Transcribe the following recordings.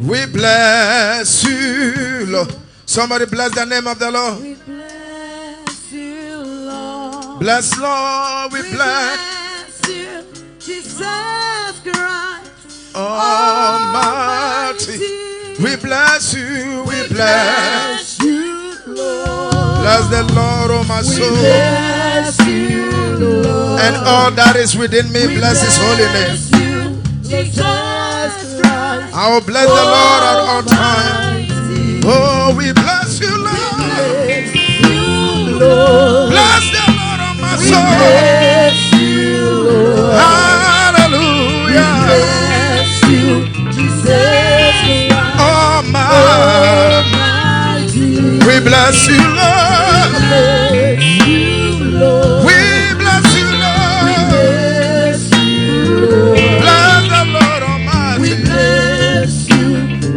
We bless you, Lord. Somebody bless the name of the Lord. We bless you, Lord. Bless, Lord. We bless you, Jesus Christ Almighty. We bless you. We bless you, Lord. Bless the Lord, oh my soul. Bless you, Lord. And all that is within me, bless His holy name. I will bless the Lord at all times. Oh, we bless you, Lord. Bless the Lord, oh my soul. Hallelujah. Almighty. We bless you, Lord. We bless you, Lord. Bless the Lord Almighty. We bless you,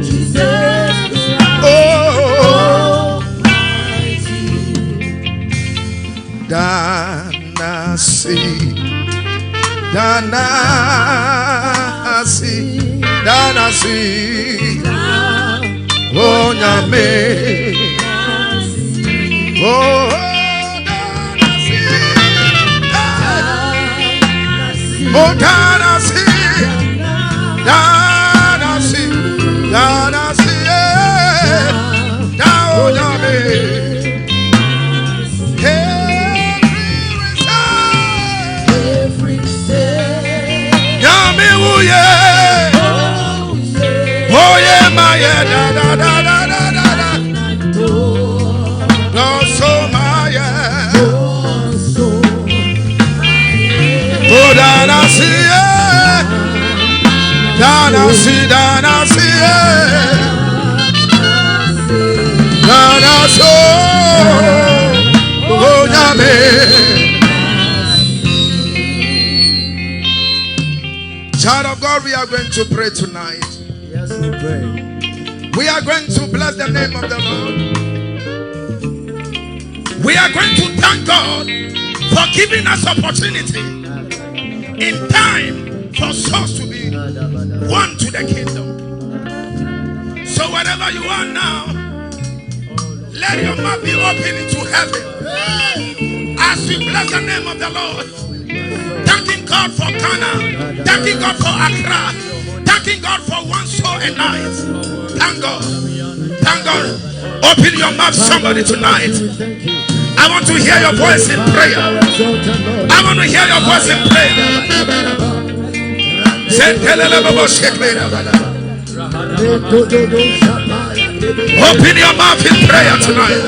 Jesus. Almighty. Danasi, Danasi, Danasi. Oh, Nyame. Oh, Danasi. Oh, Danasi. Danasi. Danasi. Oh, Nyame. Every day. Nyame, oh, yeah. Oh, yeah, my, yeah, da, da, da, da, da, da, da. No, so, my, yeah. Oh, Dana, see, yeah. Dana, see, yeah. Dana, so, oh, Yame. Child of God, we are going to pray tonight. Yes, we pray. We are going to bless the name of the Lord. We are going to thank God for giving us opportunity in time for souls to be won to the kingdom. So wherever you are now, let your mouth be open into heaven as we bless the name of the Lord. Thanking God for Ghana, thanking God for Accra, thanking God for one soul a night. Thank God. Thank God. Open your mouth, somebody, tonight. I want to hear your voice in prayer. I want to hear your voice in prayer. Open your mouth in prayer tonight.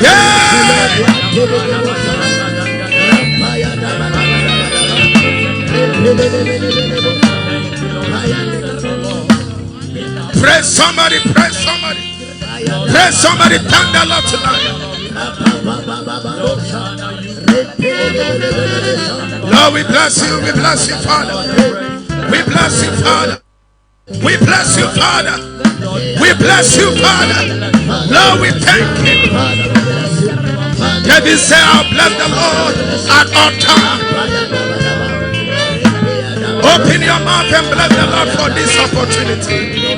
Yeah. Pray somebody, pray somebody. Pray somebody, thank the Lord tonight. Lord, we bless you, Father. We bless you, Father. We bless you, Father. We bless you, Father. Lord, we thank you. David said, I'll bless the Lord at all times. Open your mouth and bless the Lord for this opportunity.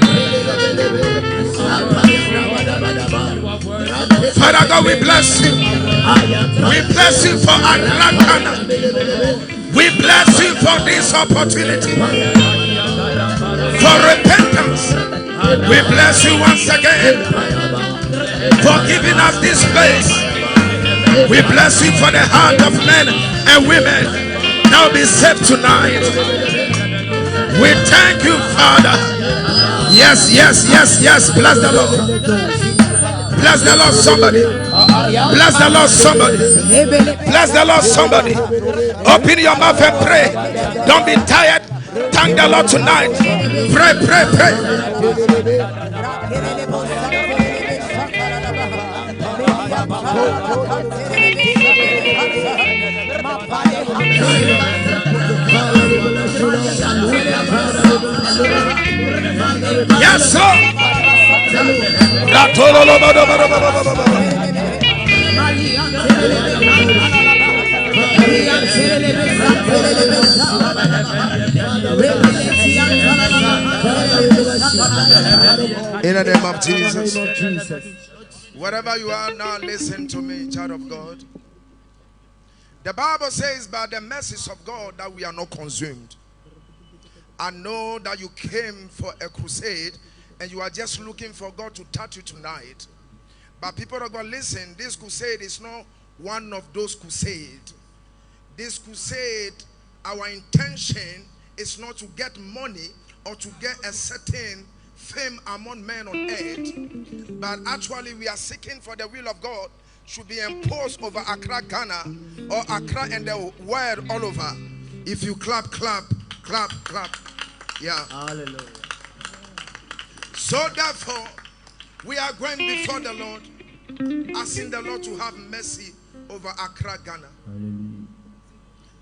Father God, we bless you. We bless you for Accra. We bless you for this opportunity. For repentance. We bless you once again for giving us this place. We bless you for the heart of men and women that will be saved tonight. We thank you, Father. Yes, yes, yes, yes. Bless the Lord. Bless the Lord, somebody. Bless the Lord, somebody. Bless the Lord, somebody. Open your mouth and pray. Don't be tired. Thank the Lord tonight. Pray, pray, pray. Yes, sir. In the name of Jesus. Wherever you are now, listen to me, child of God. The Bible says, by the mercies of God, that we are not consumed. I know that you came for a crusade and you are just looking for God to touch you tonight. But people of God, listen, this crusade is not one of those crusades. This crusade, our intention is not to get money or to get a certain fame among men on earth, but actually we are seeking for the will of God should be imposed over Accra, Ghana, or Accra and the world all over. If you clap, clap, clap, clap. Yeah. Hallelujah. So therefore, we are going before the Lord, asking the Lord to have mercy over Accra, Ghana. Hallelujah.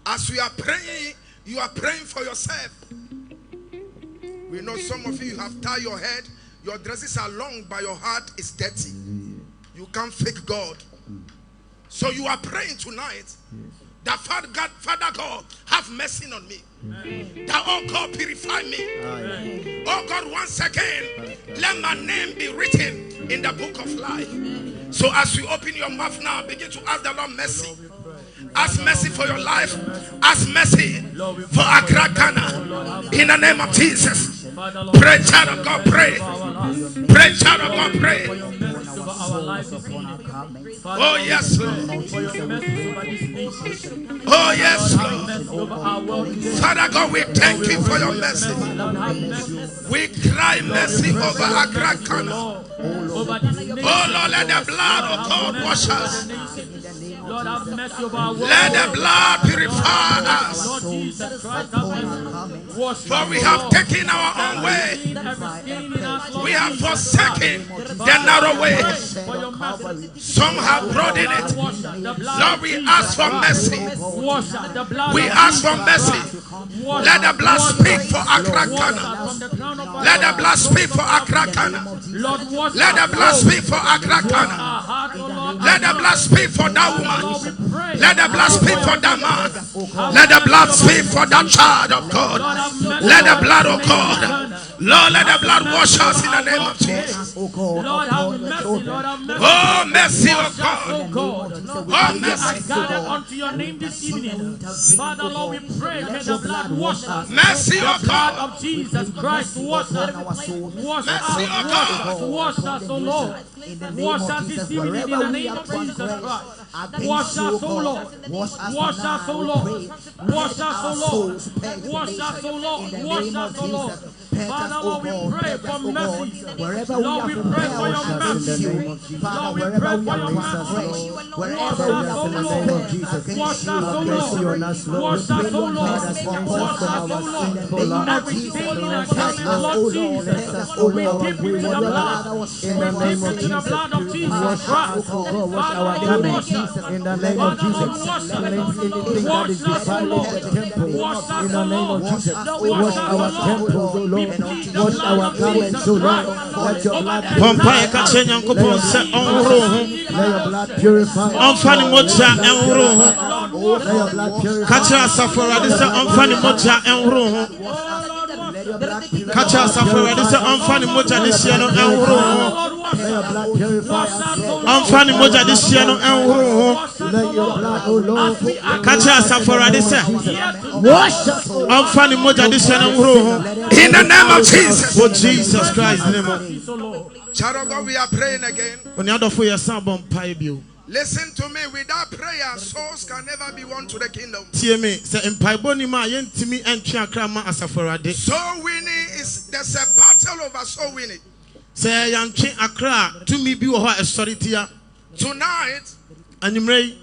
As we are praying, you are praying for yourself. We know some of you have tied your head, your dresses are long, but your heart is dirty. You can't fake God. So you are praying tonight that Father God, have mercy on me. That, oh God, purify me. Oh God, once again, let my name be written in the book of life. So as you open your mouth now, begin to ask the Lord mercy. Ask mercy for your life. Ask mercy for Accra, Ghana. In the name of Jesus. Pray, child of God, pray. Pray, child of God, pray. Oh yes, Lord. Oh yes, Lord. Father God, we thank you for your mercy. We cry mercy over Accra, Ghana. Oh Lord, let the blood of God wash us. Lord, have mercy over our world. Let the blood purify us. Lord Jesus Christ, have mercy. For we have taken our own way. We have forsaken the narrow way. Some have broadened it. Lord, we ask for mercy. We ask for mercy. Let the blood speak for Accra, Ghana. Let the blood speak for Accra, Ghana. Let the blood speak for Accra, Ghana. Let the blood speak for that woman. Let the blood speak for that man. Let the blood speak for that child of God. Let the blood of God. Lord, let the blood wash us in the name of Jesus. Lord, have mercy. Lord, have mercy. Oh, mercy of God. Oh, mercy. Gathered unto your name this evening. Father, Lord, we pray, may the blood wash us. Mercy the of blood God. of Jesus Christ wash us. Wash Mercy of God. Wash us, oh Lord. Wash us this evening in the name of Jesus Christ. Wash us, oh Lord. Wash us, oh Lord. Wash us, oh Lord. Wash us, oh Lord. Wash us, oh Lord. Father, Lord, we pray for mercy. Lord, we pray for your mercy. Lord, we pray for your mercy. Wash us, oh Lord. Wash us, oh Lord. Wash us, oh Lord. Wash us, oh Lord. Everything in our hands, Lord Jesus. We dip into the blood. We dip into the blood of Jesus Christ. Father, Lord, wash us. In the name of Jesus, Wash us, oh Lord. Wash us, oh Lord. Wash our temples, oh Lord. wash our garments, oh Lord. Let your blood Let let your blood purify. Let your blood purify. Kacha safara disa amfani moja enro. Kacha safara disa amfani moja disiano enro. Let your blood purify. Amfani moja disiano enro. Let your blood, oh Lord. Kacha safara disa Wash us, oh amfani moja disiano enro. In the name of Jesus. For Jesus Christ's name. Child of God, we are praying again. Onyadofo yesabon paibio. Listen to me. Without prayer, souls can never be won to the kingdom. Tie me, se empaibo ni ma yentimi entwe akra ma asafara de. Soul winning is, there's a battle over soul winning. Se yantwe akra tumi bi wo ho esoritia. Tonight, Anyumrei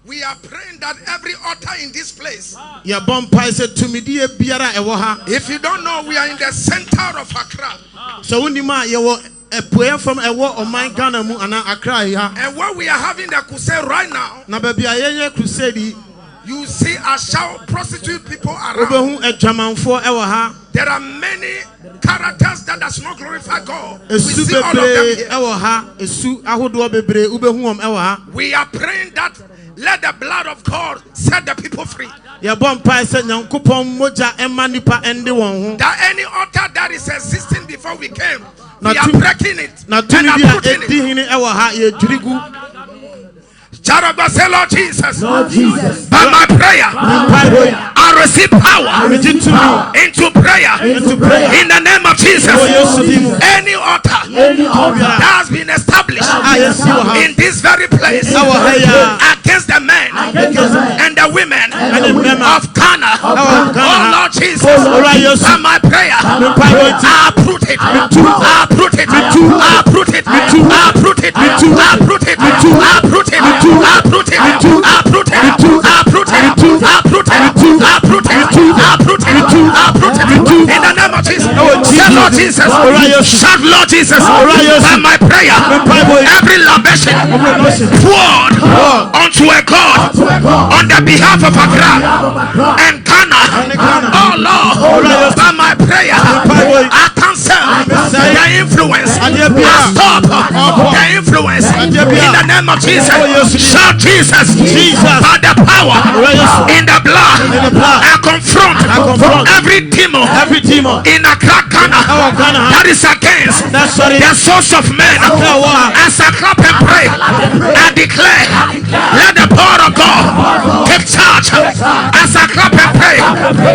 we are praying that every altar in this place. ya bompai se tumi die biara ewo ha. If you don't know, we are in the center of Accra. So unima ye wo epoya from ewo oman Ghana mu ana Accra ya. And when we are having the crusade right now, Na baby ayenye crusade you see a shout prostitute people around. obehu adwamanfo ewo ha. There are many characters that does not glorify God. We Esu see all of them bebre here. ewo ha, esu ahodo bebre ubehu om ewo ha. We are praying that let the blood of God set the people free. That any altar that is existing before we came, we are breaking it and uprooting it. Child of God, say, Lord Jesus, by my prayer, I receive power into prayer. In the name of Jesus, any altar that has been established in this very place against the men and the women of Ghana, oh Lord Jesus, by my prayer, I uproot it, I uproot it, I uproot it, I uproot it, I uproot it, I uproot it, uproot it, uproot it, uproot it, uproot it, uproot it, uproot it, uproot it. In the name of Jesus, say Lord Jesus, shout Lord Jesus. By my prayer, every libation poured unto a God on the behalf of Accra and Ghana, oh Lord, by my prayer, I cancel their influence, I stop their influence. In the name of Jesus, shout Jesus, by the power in the blood, I confront every demon in Accra, Ghana, that is against the source of men. As I clap and pray, I declare, let the power of God take charge. As I clap and pray,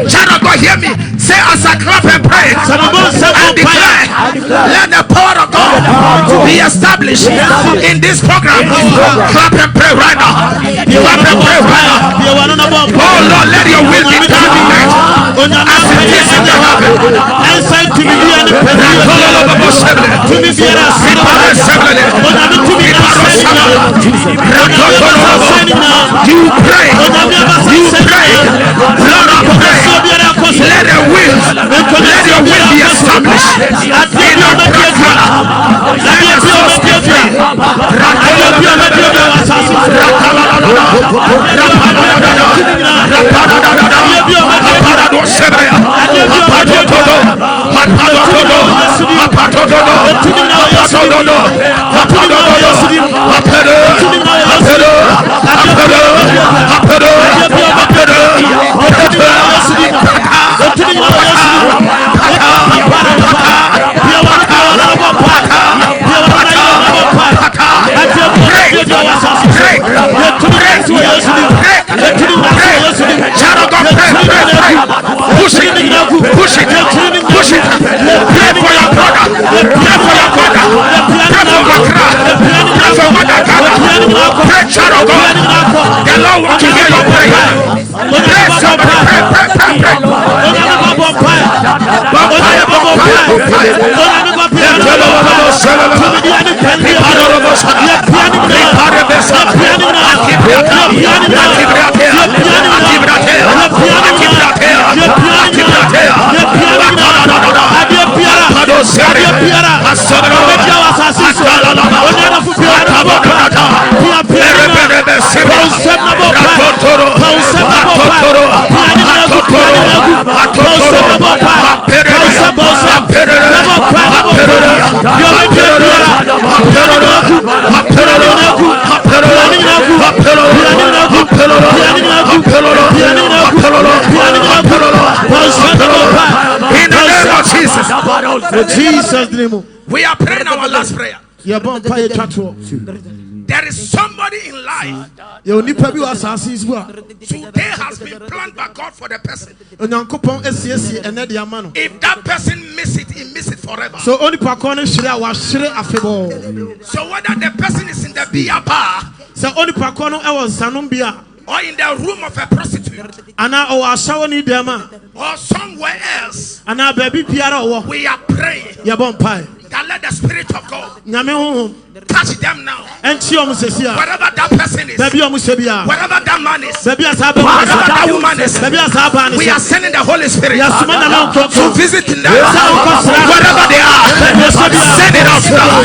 child of God, hear me. Say, as I clap and pray, I declare, let the power of God be established in this program. Clap and pray right now. Clap and pray right now. Oh Lord, let your will be done tonight. As it is in the heaven. You pray. Lord, I pray. Let your will be established in our Accra. Let your source be free. Push it. Pray for your brother. Pray for your father. Pray for Accra. Pray for Mother Ghana. Pray, child of God. The Lord wants to hear your prayer. Pray, somebody. Pray. Jesus' name. We are praying our last prayer. There is somebody in life today has been planned by God for the person. If that person miss it, he miss it forever. So whether the person is in the beer bar or in the room of a prostitute or somewhere else, we are praying that let the Spirit of God touch them now. Wherever that person is, wherever that man is, wherever that woman is, we are sending the Holy Spirit to visit them. Wherever they are, send it out now.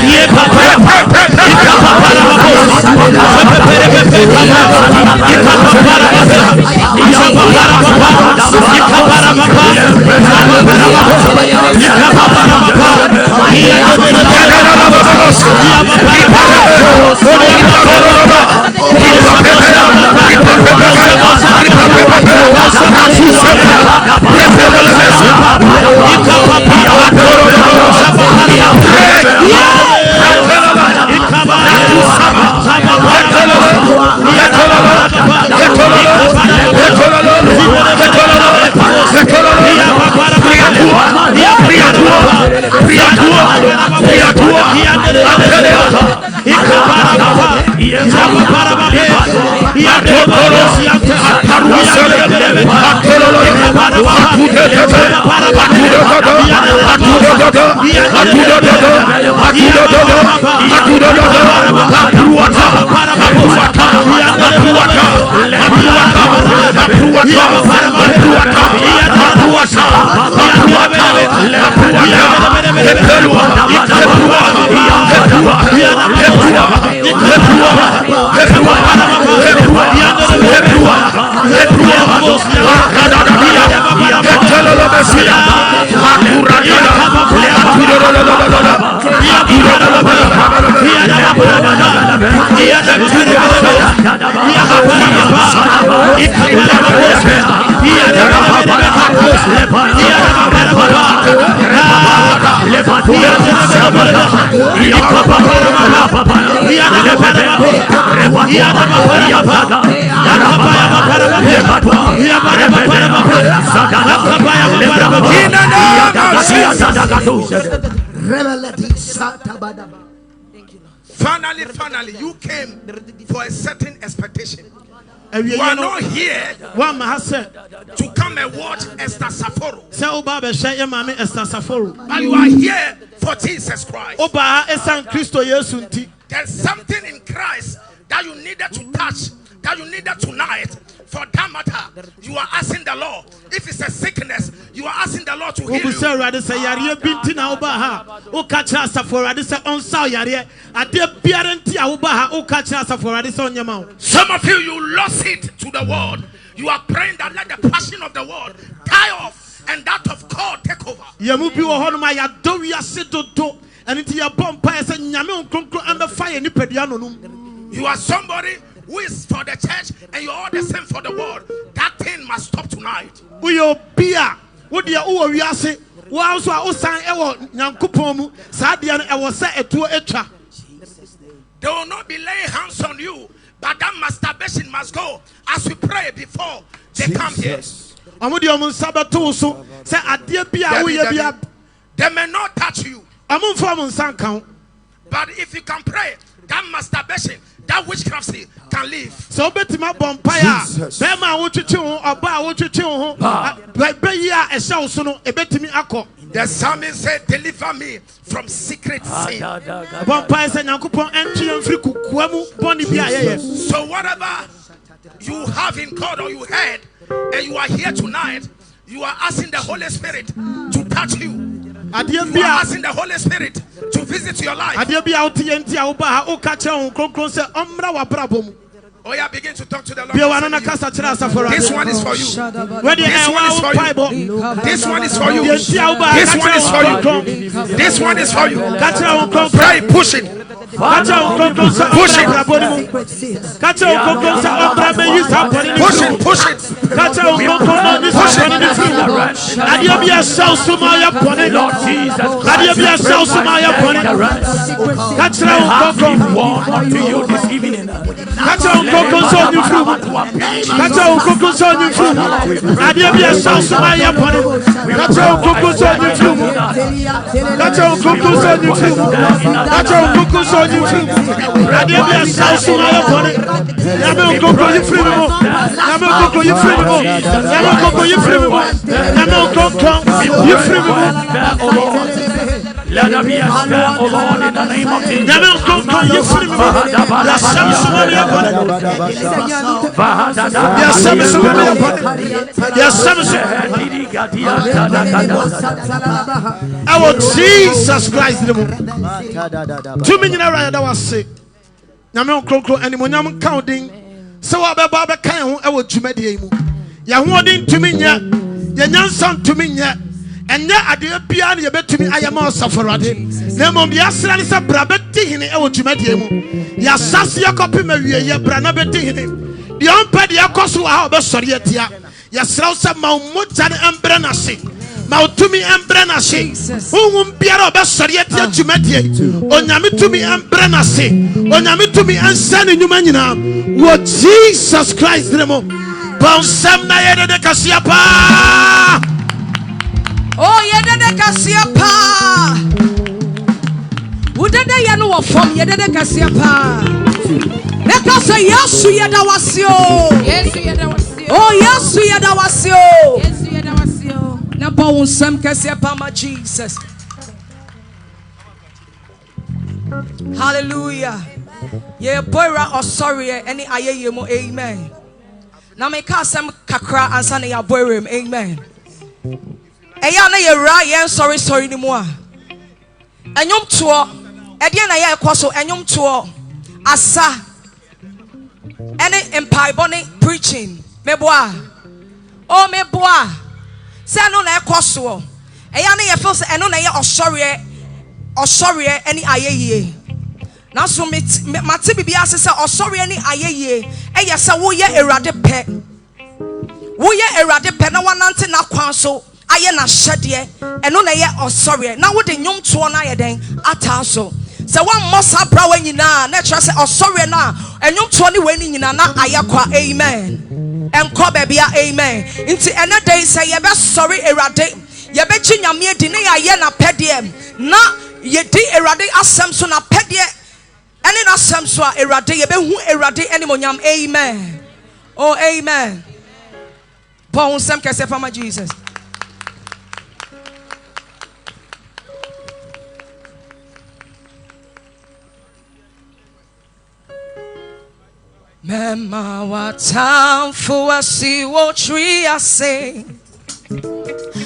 Finally, you came for a certain expectation. You are not here to come and watch Esther Sapporo, but you are here for Jesus Christ. There's something in Christ that you needed to touch, that you needed tonight. For that matter, you are asking the Lord. If it's a sickness, you are asking the Lord to heal you. Some of you lost it to the world. You are praying that let the passion of the world die off and that of God take over. You are somebody who is for the church and you're all the same for the world. That thing must stop tonight. They will not be laying hands on you, but that masturbation must go as we pray before they come here. They may not touch you, but if you can pray, that masturbation, that witchcraft can leave. So the psalmist said, deliver me from secret sin. So whatever you have in God or you heard and you are here tonight, you are asking the Holy Spirit to touch you. You are asking the Holy Spirit to visit your life. Oh yeah, begin to talk to the Lord. This one is for you. This one is for you. This one is for you. This one is for you. This one is for you. Pray, push it. Push it. Push it. Push it. Push it. Lord Jesus to you this evening. Let there be a spell, oh Lord, in the name of Jesus. Our Jesus Christ. 2 minutes that was sick. Nyame okrokro animonyam counting. So abeba be kan ho e wo dwumadie mu. Ya ho odin tumi nya, ya nyansan tumi nya. Enya ade bia na ye betumi ayama osaforade. Na mom bia sra ni se bra beti hene e wo dwumadie mu. Ya sase yakope mawie ye bra na beti hene. De onpa de yakoso ha obesori atia. Ya sra se ma mogya ne embre na se. Ma utumi embre na se. Unhum biara obesori atia dwumadie. Onyame tumi embre na se. Onyame tumi ansane nyuma nyina. Wo Jesus Christ nemo. Bonsam na ye de kasia pa. kasia pa. Udede ya no wafom yedede kasia pa. Leka say Yesu yeda wasio. Yesu yeda wasio. Oh Yesu yeda wasio. Yesu yeda wasio. Na pa unsam kasia pa ma Jesus. Hallelujah. Ye boyra osori any ayeye mo amen. Na me ka sem kakra ansa na ya boyrem amen. Eya na ye ra ye sorry ni mo a. Enyom to e de na ye ekoso enyom to asa any empire preaching meboa. Oh meboa. Se no na ekoso. Eya na ye feel se eno na ye osori any ayeye. Now so mate bibia se osori ani ayeye eya se wo ye erade pe na wanante na kwan so aye na hyede eno na ye osori na wo de nwom to na ye den ata so se wan mosa bra wa nyina na tra se osori na enwom to ne wani nyina na aye kwa amen enko bebia amen nti ene dey se ye be sorry erade ye be chi nyame di ne ye na pede na ye di erade asem so na pede and in some so erade ye be hu erade animonyam amen. Oh amen. Bon sem kese for my Jesus. Mema watam for see what tree I say.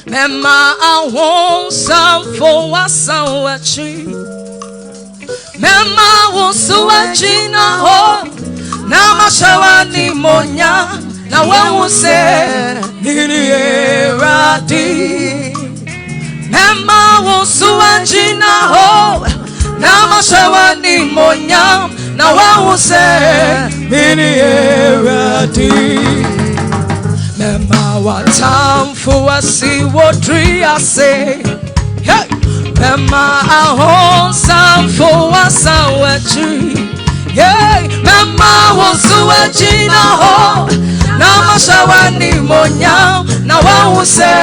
Mema I want some for a tree. Mema wusuwa jina ho na mashawani monya na wewu se nini eradi. Mema wusuwa jina ho na mashawani monya na wewu se nini eradi. Mema watamfu wasi wodri ase. Hey! Mema ahon samfo wasawachi. Yeah, mema wosuwa jina ho na mashawani monya na wawuse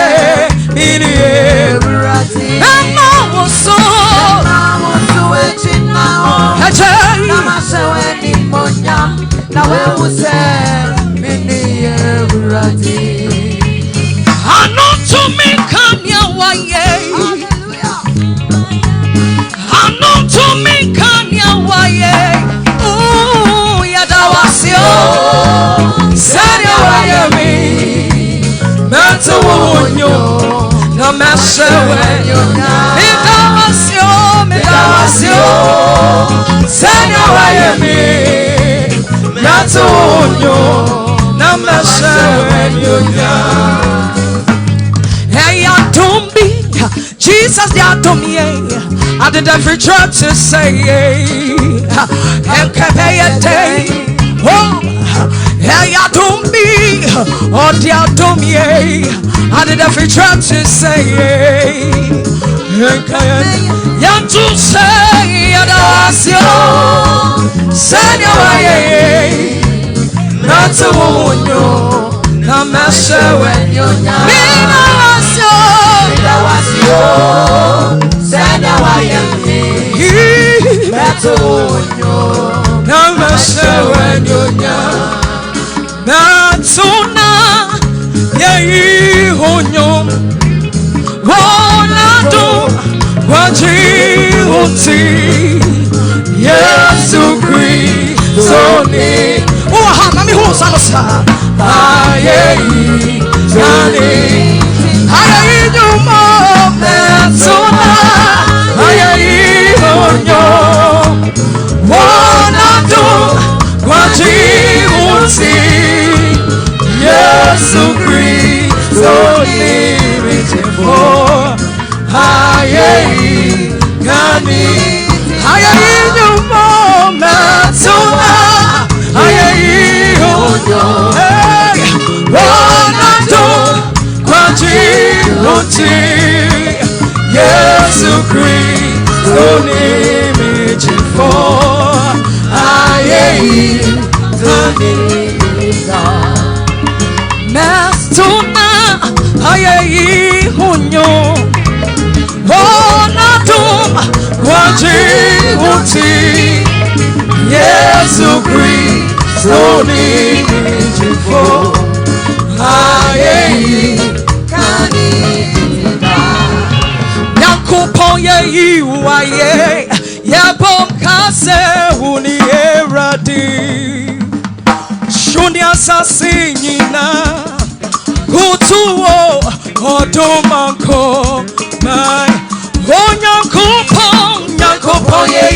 mini erati. Mema wosuwa jina ho na mashawani monya na wawuse mini erati. Anontumi kanya waye. To me kanya waye yadawasio sanya waye mi mento wonyo na meshewe midawasio sanya waye mi mento wonyo na meshewe hey atumbi Jesus the I did every church to say, and pay a day. Oh, hey, I don't be, oh, dear, don't me. I did every church to say, young to say, send your way, not to wound you, no matter when you're not. Sanya wayemi beto onyo na mashawe nyonya na tuna yei onyo wona do waji uti Yesu Kristo ni ha mami hu sanosa ayei jani ayei nyuma betona ayei onyo wona do waji uti Yesu Kristo ni mitefo ayei gani ayei nyuma betona ayei onyo wona do waji uti Yesu Kristo ni mitefo ayei gani Mestuna ayei hunyo yi waye ya bom kase uni eradi shunya sasinyina kutuo odomanko mai onyankopon ye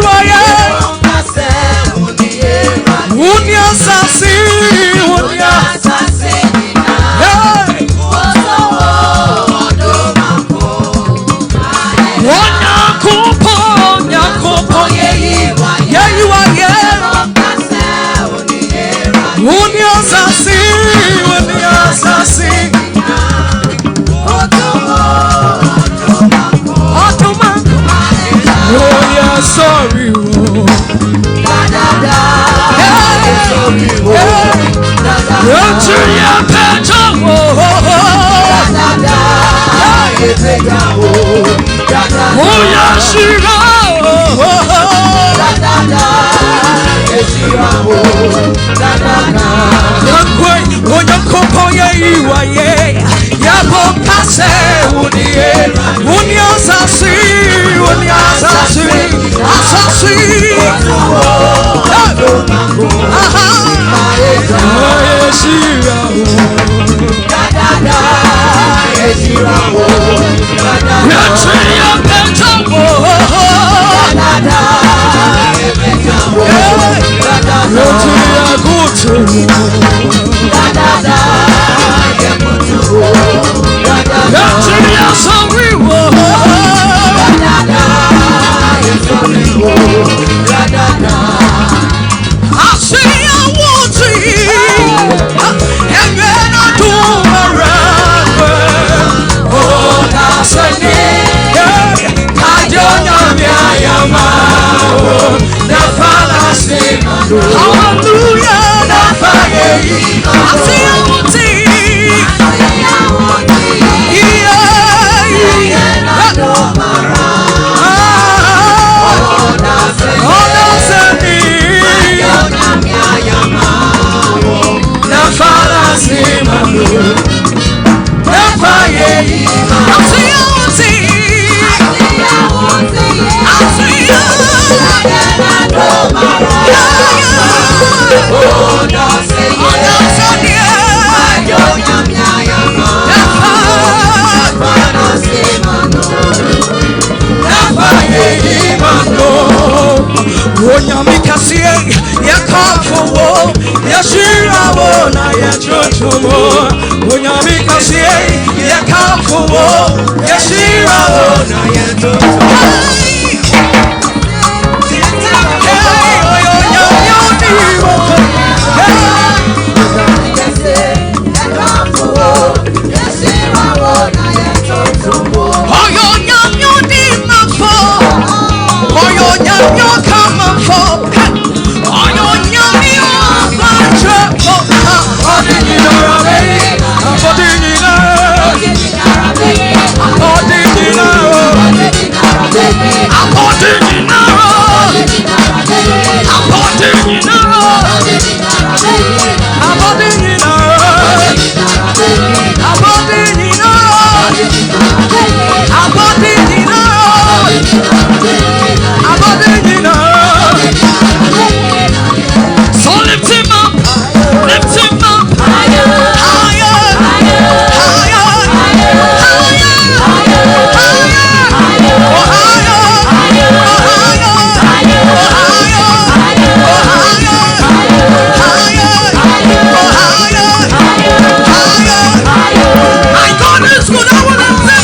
waye unya sasi sorry, My God is good. I want to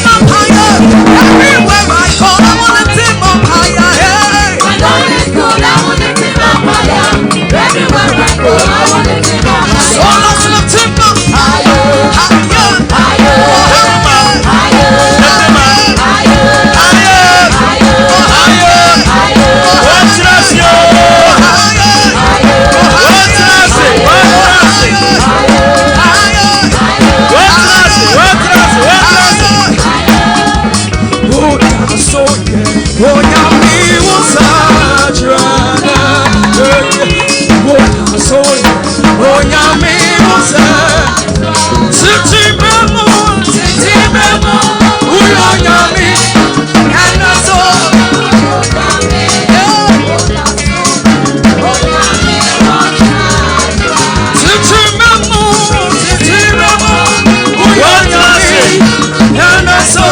so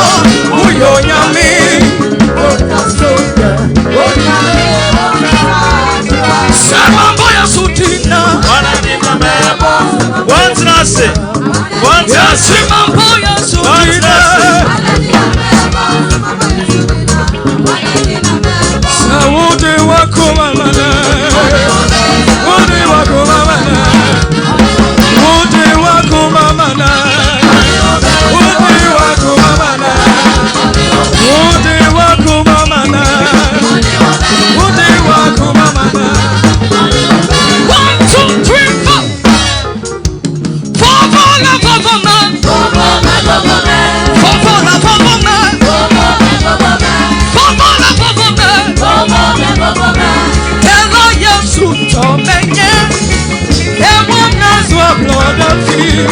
uyo nyami Sama boya sutina Once I say, once I say, Sama boya sutina Sawude wakumamana Wude wakumamana Wude wakumamana Wude wakumamana Wude wakumamana Wude wakumamana 1, 2, 3, 4 Fofola fofona Fofola fofona Hello, Yesu tomenye Ewana zwa blood of you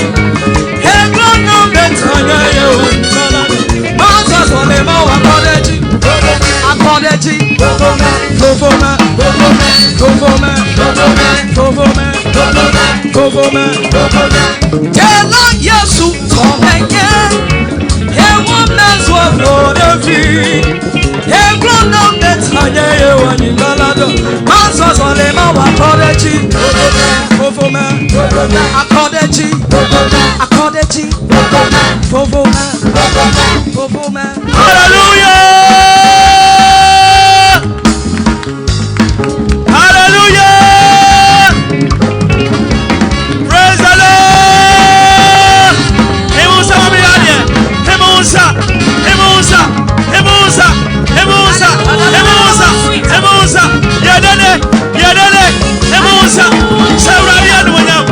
Hello, no betanya you Maza zolema wakodeji Akodeji Govoma Hello, Yesu tomenye Ewana zwa blood of you Hello, no betanya you Maza zolema wakodeji Govoma Akodeji Govoma hallelujah! Hallelujah! Praise the Lord! Hemusa mamiadia, hemusa, yadene, hemusa, Sauradian Munyam,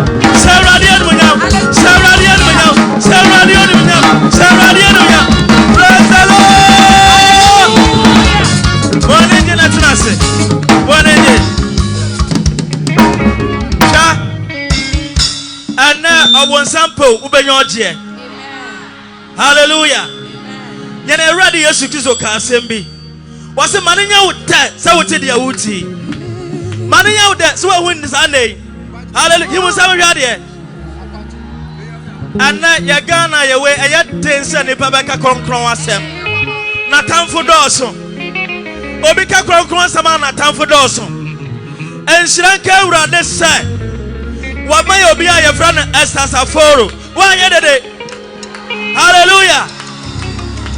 praise the Lord! One engine at Nasi, one engine. And now I want sample Ubenyoje. Hallelujah. Yana ready Yesu Kristo ka sembi. Wase manenya uta sa wote dia wuti. Manenya uta so win this Sunday. Hallelujah. You must have ready. And now ya Ghana ya we aya tense ne pabeka kronkron asem. Na tamfo doso. Obi ka kronkron asem na tamfo doso. Enshranka urade sai. Wama ya obi aye fra na Esther Saforo. Wa ye dede. Hallelujah.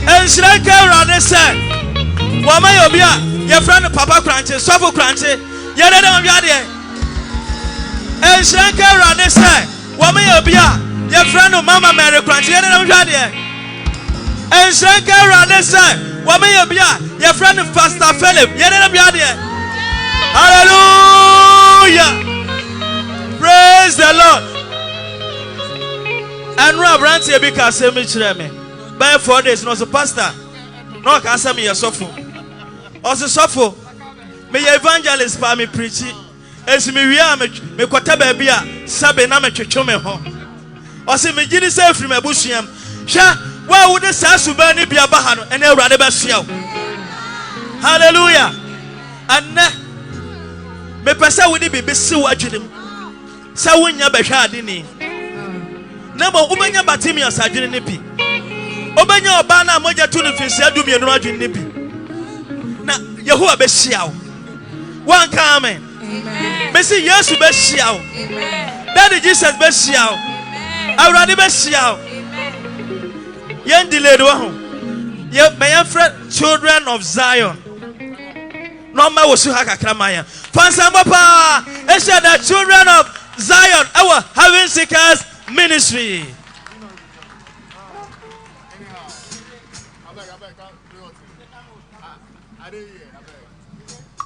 Enshranka urade sai. Wama ya obi aye fra na Papa Kranche, Sofo Kranche. Ye dede on wiade. Enshranka urade sai. Wama ya obi your friend of Mama Mary Crunchy, and I'm ready. And Shanka Ranessa, what may you be? Your friend of Pastor Philip, yet I'm ready. Hallelujah! Praise the Lord. And Rob Ranty because Semi by 4 days, no, so Pastor, no, can send me a sofa. Also, sofa, may evangelist by me preaching. As me, we are me, quata baby, Sabe Namachume home. Ose me gini se free me busuam hwa wa wo de sa suba ni bia ba ha no ene awurade ba hia wo hallelujah anna me pesa wo ni bibi se wo adwenem sa wonya ba hwa ade ni na bo ubenya batimi asadwene ne bi obenya oba na moja tu no fisi adumi no adwene ne bi na Yehowa ba hia wo wan ka amen me se Yesu ba hia wo Daddy Jesus ba hia wo Already best young delayed one. Ye my friend children of Zion. No ma was haka kramaya. Fansambapa, it said the children of Zion, our having seekers ministry.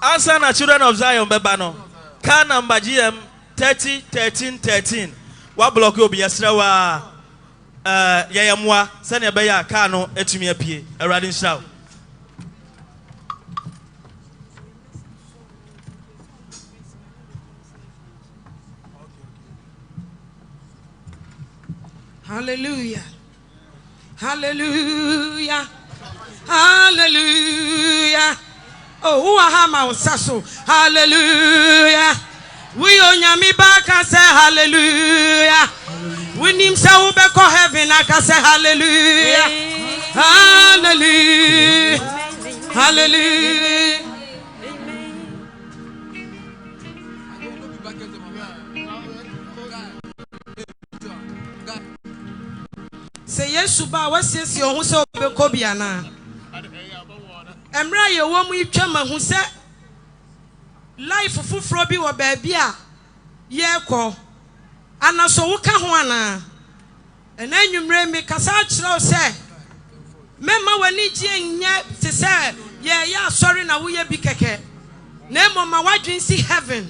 Answer na children of Zion bebano. Car number GM 301313. What block will be Yasrawa Yayamwa, Sanya Baya, Kano, Etumi Apie, a riding shout. Hallelujah. Hallelujah. Hallelujah. Oh, who are Hama Sasso? Hallelujah. We on Yami back and say hallelujah. We need to go heaven. I can say hallelujah. Hallelujah. Hallelujah. Say yes, Suba, what's yes, your who so Kobiana. Emra, your woman, you chama who said life of Frobi or Babia. Yeko. And also, Kahuana. And then you bring me Casach, say. Memma when you yet to say, yeah, sorry, now we be keke. Name on my white dream see heaven.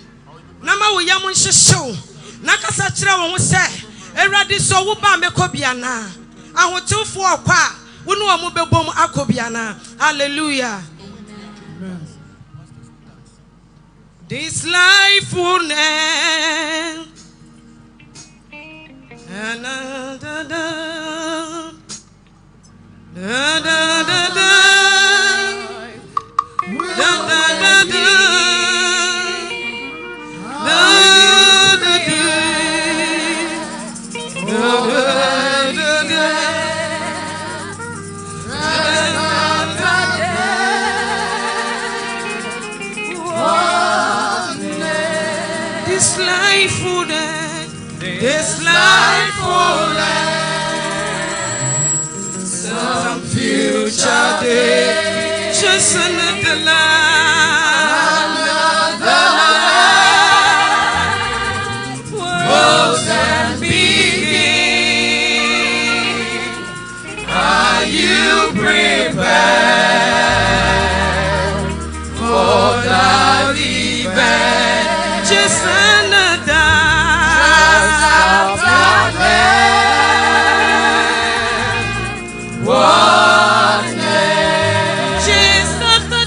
Nama we yamun show. Nakasachra won't say, Eradi so wuba me kobiana. I want 2 for a qua. We know a mobile bomb akobiana. Hallelujah. This life will end. Da da da da da da da da this life will end. This life will end. Some future day, just another life, was and begin. Are you prepared for that event? Just another what name? Jesus.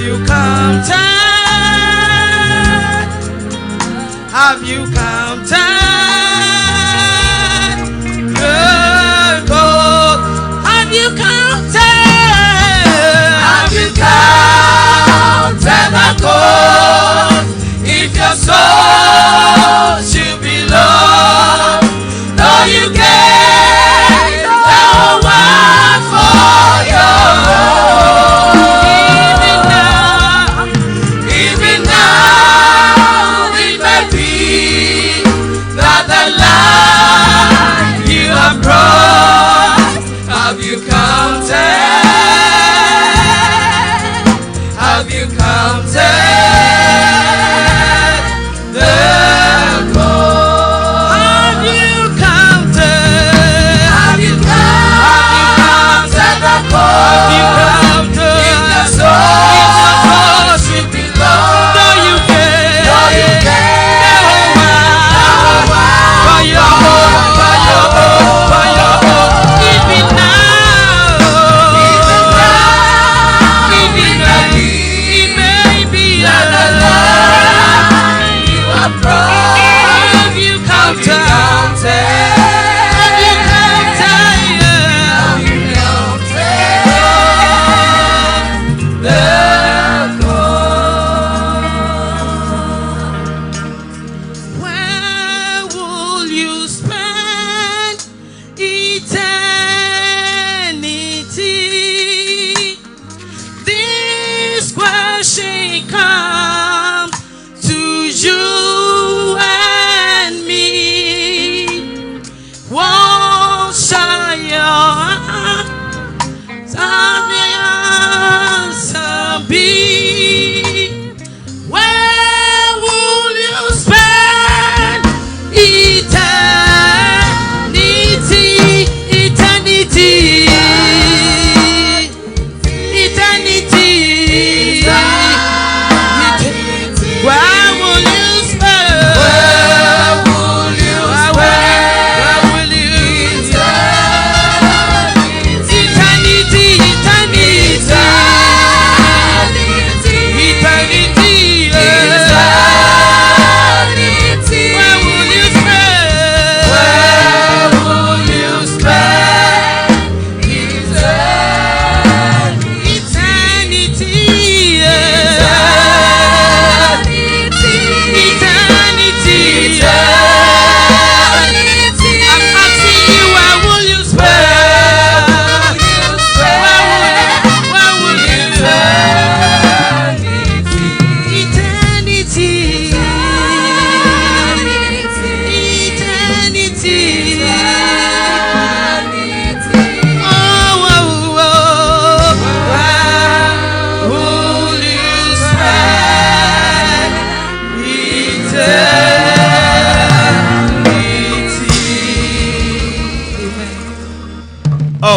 you counted? Have you counted the gold? Have you counted? Have you counted the gold? If your soul should be lost, though you gave the world for your own. Even now, it may be that the life you have brought, have you counted? Have you counted?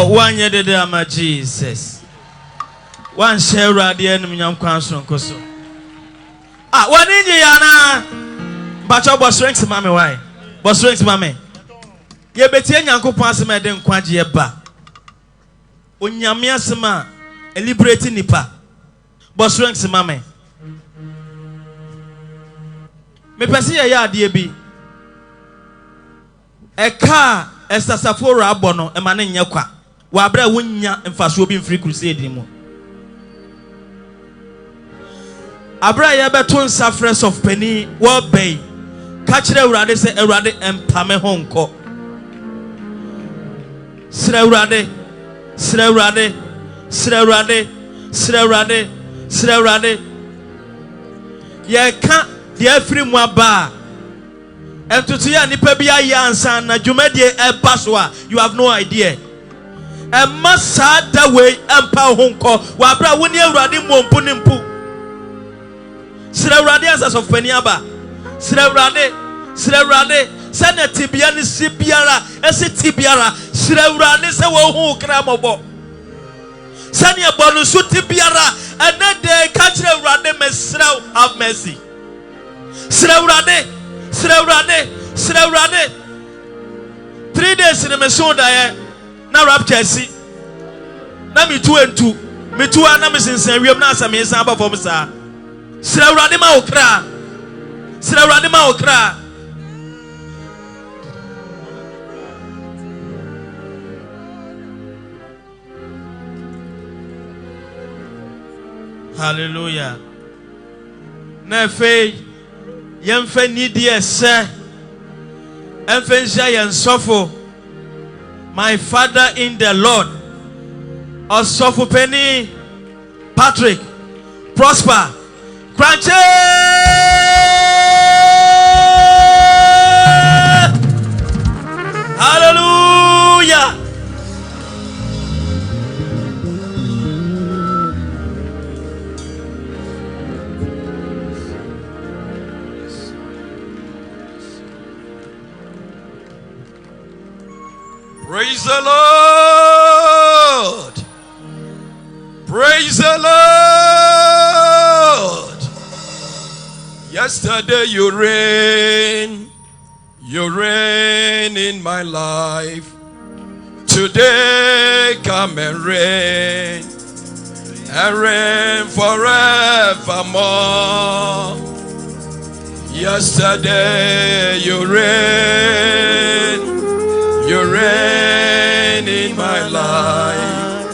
One year de ama Jesus. One share radia and Miam Quanson Coso. Ah, one in Yana. But your boss ranks, mammy, why? Boss ranks, mammy. Ye betian Yanko Pansama den Quaji ba. Unyamia Sama, a liberating nipa. Boss ranks, mammy. Me pesi a yard, dear be. A car, as a Safora Bono, a man in Yakwa. Wabra wunya mfaso bi free crusade mu abra ya beto nsa fresh of penny wo bay ka kire urade se urade empame honko sira urade ye ka de afiri mu aba entutu ya nipa bi ayansa na dwumadie eba so a you have no idea. A massa that way empower honko wabra woni awurade mompo nimpo sira awurade as of peniaba sira awurade sana tibia ni sibiara ese tibiara sira awurade se wo hu kra mobo sani abonu so tibiara anade ka kire awurade mesra have mercy sira awurade 3 days in the meso da ye na rapture si na me 2 and 2 Me too na me sensen wiem na asa me nsan aba fom sa. Sira urade ma okra. Sira urade ma okra. Hallelujah. Na fe yemfa nidi ese emfensia yensofo my father in the Lord Osofo Penny Patrick Prosper Cranche. Hallelujah. Praise the Lord. Praise the Lord. Yesterday you reign in my life. Today come and reign forevermore. Yesterday you reign in my life.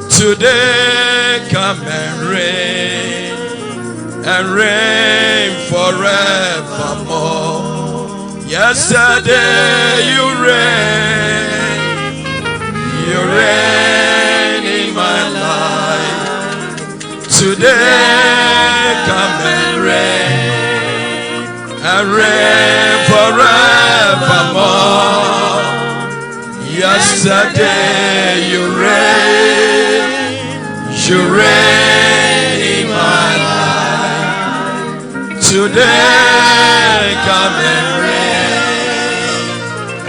Today come and reign forevermore. Yesterday you reign in my life. Today come and reign forevermore. Yesterday you reign in my life. Today come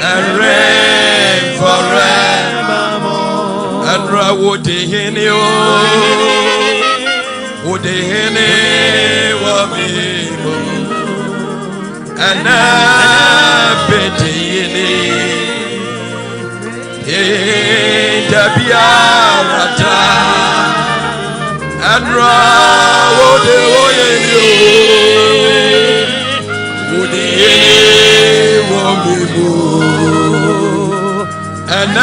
and reign forevermore. And would in you, would in and the biarata and would and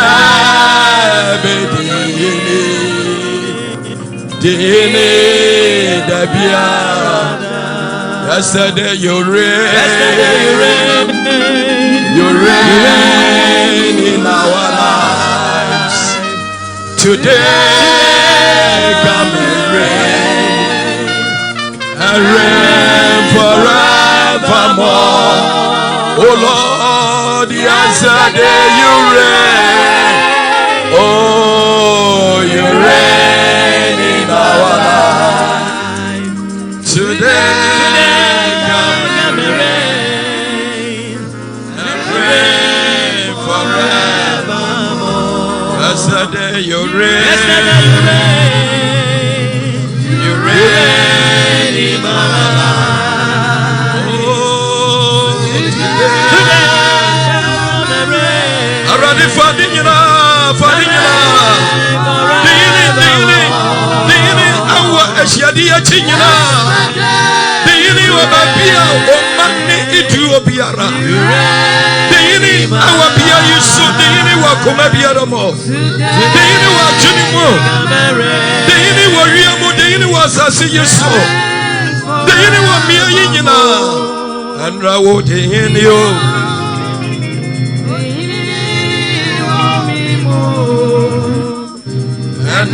the biarata. Yesterday you reign in our lives. Today come and reign forevermore. Oh Lord, yesterday you reign. Oh, you reign in our lives. Today come and reign forevermore. Yesterday you reign in my life. Oh, today I'm ready for dinner. Ashia China, the Yini Wabia, Omani Ethiopia, the Yini Awabia, you saw the Yini Wakomabia, the Yini Wajunimo, the Yini Wariamo, the Yini was as you saw, the Yini Wamia Yina, and Rawo the Yini. And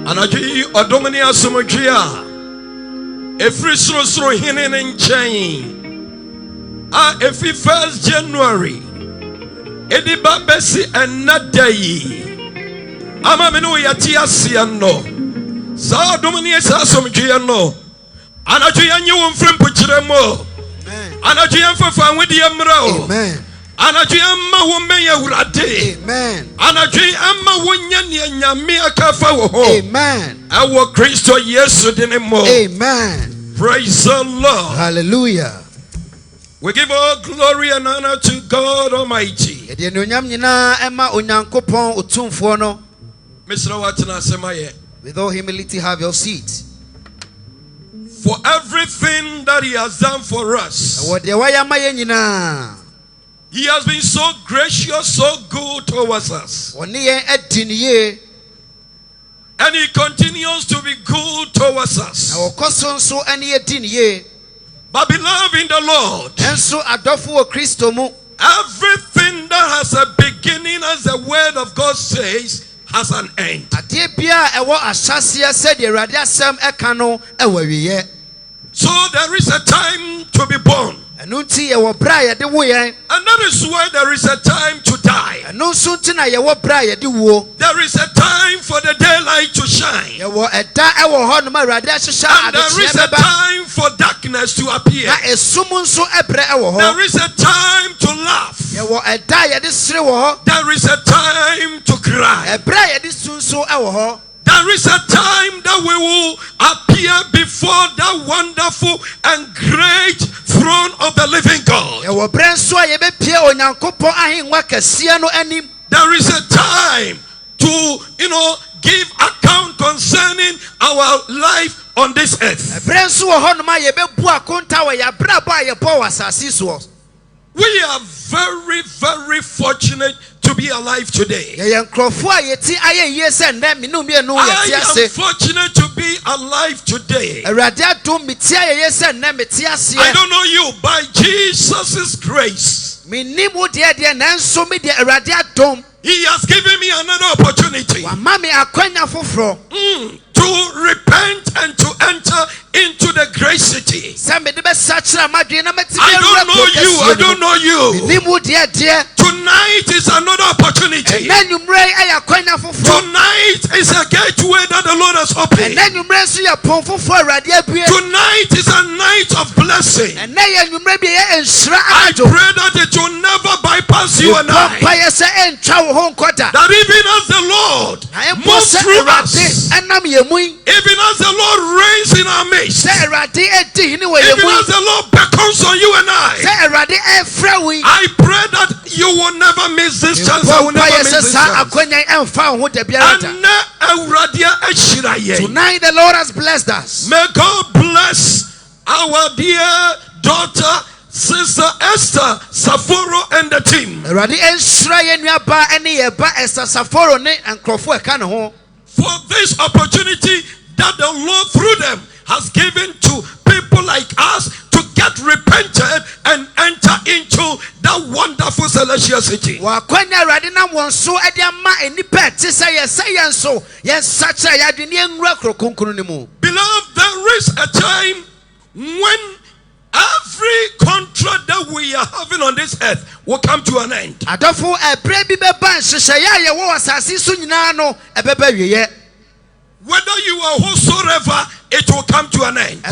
Anaji Odomini Asumujia every soro hinin in chain. Every 1st January, Ediba Bessi and Nadayi. Ama menu yatia siano. Sa domini sa somdwe no. Anadwe anye wo mfrem pochire mo. Anadwe amfafa nwedi emra. Amen. Anadwe amma wo men awurade. Amen. Anadwe amma wo nya ne nyame akafa wo ho. Amen. Awo Kristo Yesu de ne mo. Amen. Praise the Lord. Hallelujah. We give all glory and honor to God Almighty. Ede no nyam nyina ema onyankopon otumfo no. Mr. Watana Semaye. With all humility have your seat. For everything that he has done for us. Wo de waya maye nyina. He has been so gracious, so good towards us. Woni yen adiniye. And he continues to be good towards us. Na wo koso nso ane adiniye. But beloved in the Lord, enso adofo wo Kristo mu. Everything that has a beginning, as the word of God says, has an end. Ade bia ewo asase said the Awurade asem eka no ewo wiye. So there is a time to be born. Enu nti ye wo bra ye de wo yen. And that is why there is a time to die. Enu nso nti na ye wo bra ye de wo. There is a time for the daylight to shine. Ye wo eda ewo ho no ma Awurade ahyehyɛ And there is a time for darkness to appear. Na esum nso ebre ewo ho. There is a time to laugh. Ye wo eda ye de sere wo ho. There is a time to cry. Ebra ye de sunso ewo ho. There is a time that we will appear before that wonderful and great throne of the living God. Ye wo bra nso a ye be pie onyankopon ahenwa kɛseɛ no anim. There is a time to, give account concerning our life on this earth. Ebra nso wo ho no ma ye be bu akonta wo ya bra ba ye bo wasase so. We are very, very fortunate to be alive today. I am fortunate to be alive today. I don't know you, by Jesus' grace. He has given me another opportunity to repent and to enter into the great city. I don't know you. Tonight is another opportunity. Tonight is a gateway that the Lord has opened. Tonight is a night of blessing. I pray that it will never bypass you and I. That even as the Lord moves through us, even as the Lord reigns in our midst, even as the Lord beckons on you and I pray that you will never miss this chance. I will never miss this chance. Tonight the Lord has blessed us. May God bless our dear daughter, Sister Esther Saforo and the team for this opportunity that the Lord through them has given to people like us to get repented and enter into that wonderful celestial city. Beloved, there is a time when every contract that we are having on this earth will come to an end. Whether you are whosoever, it will come to an end.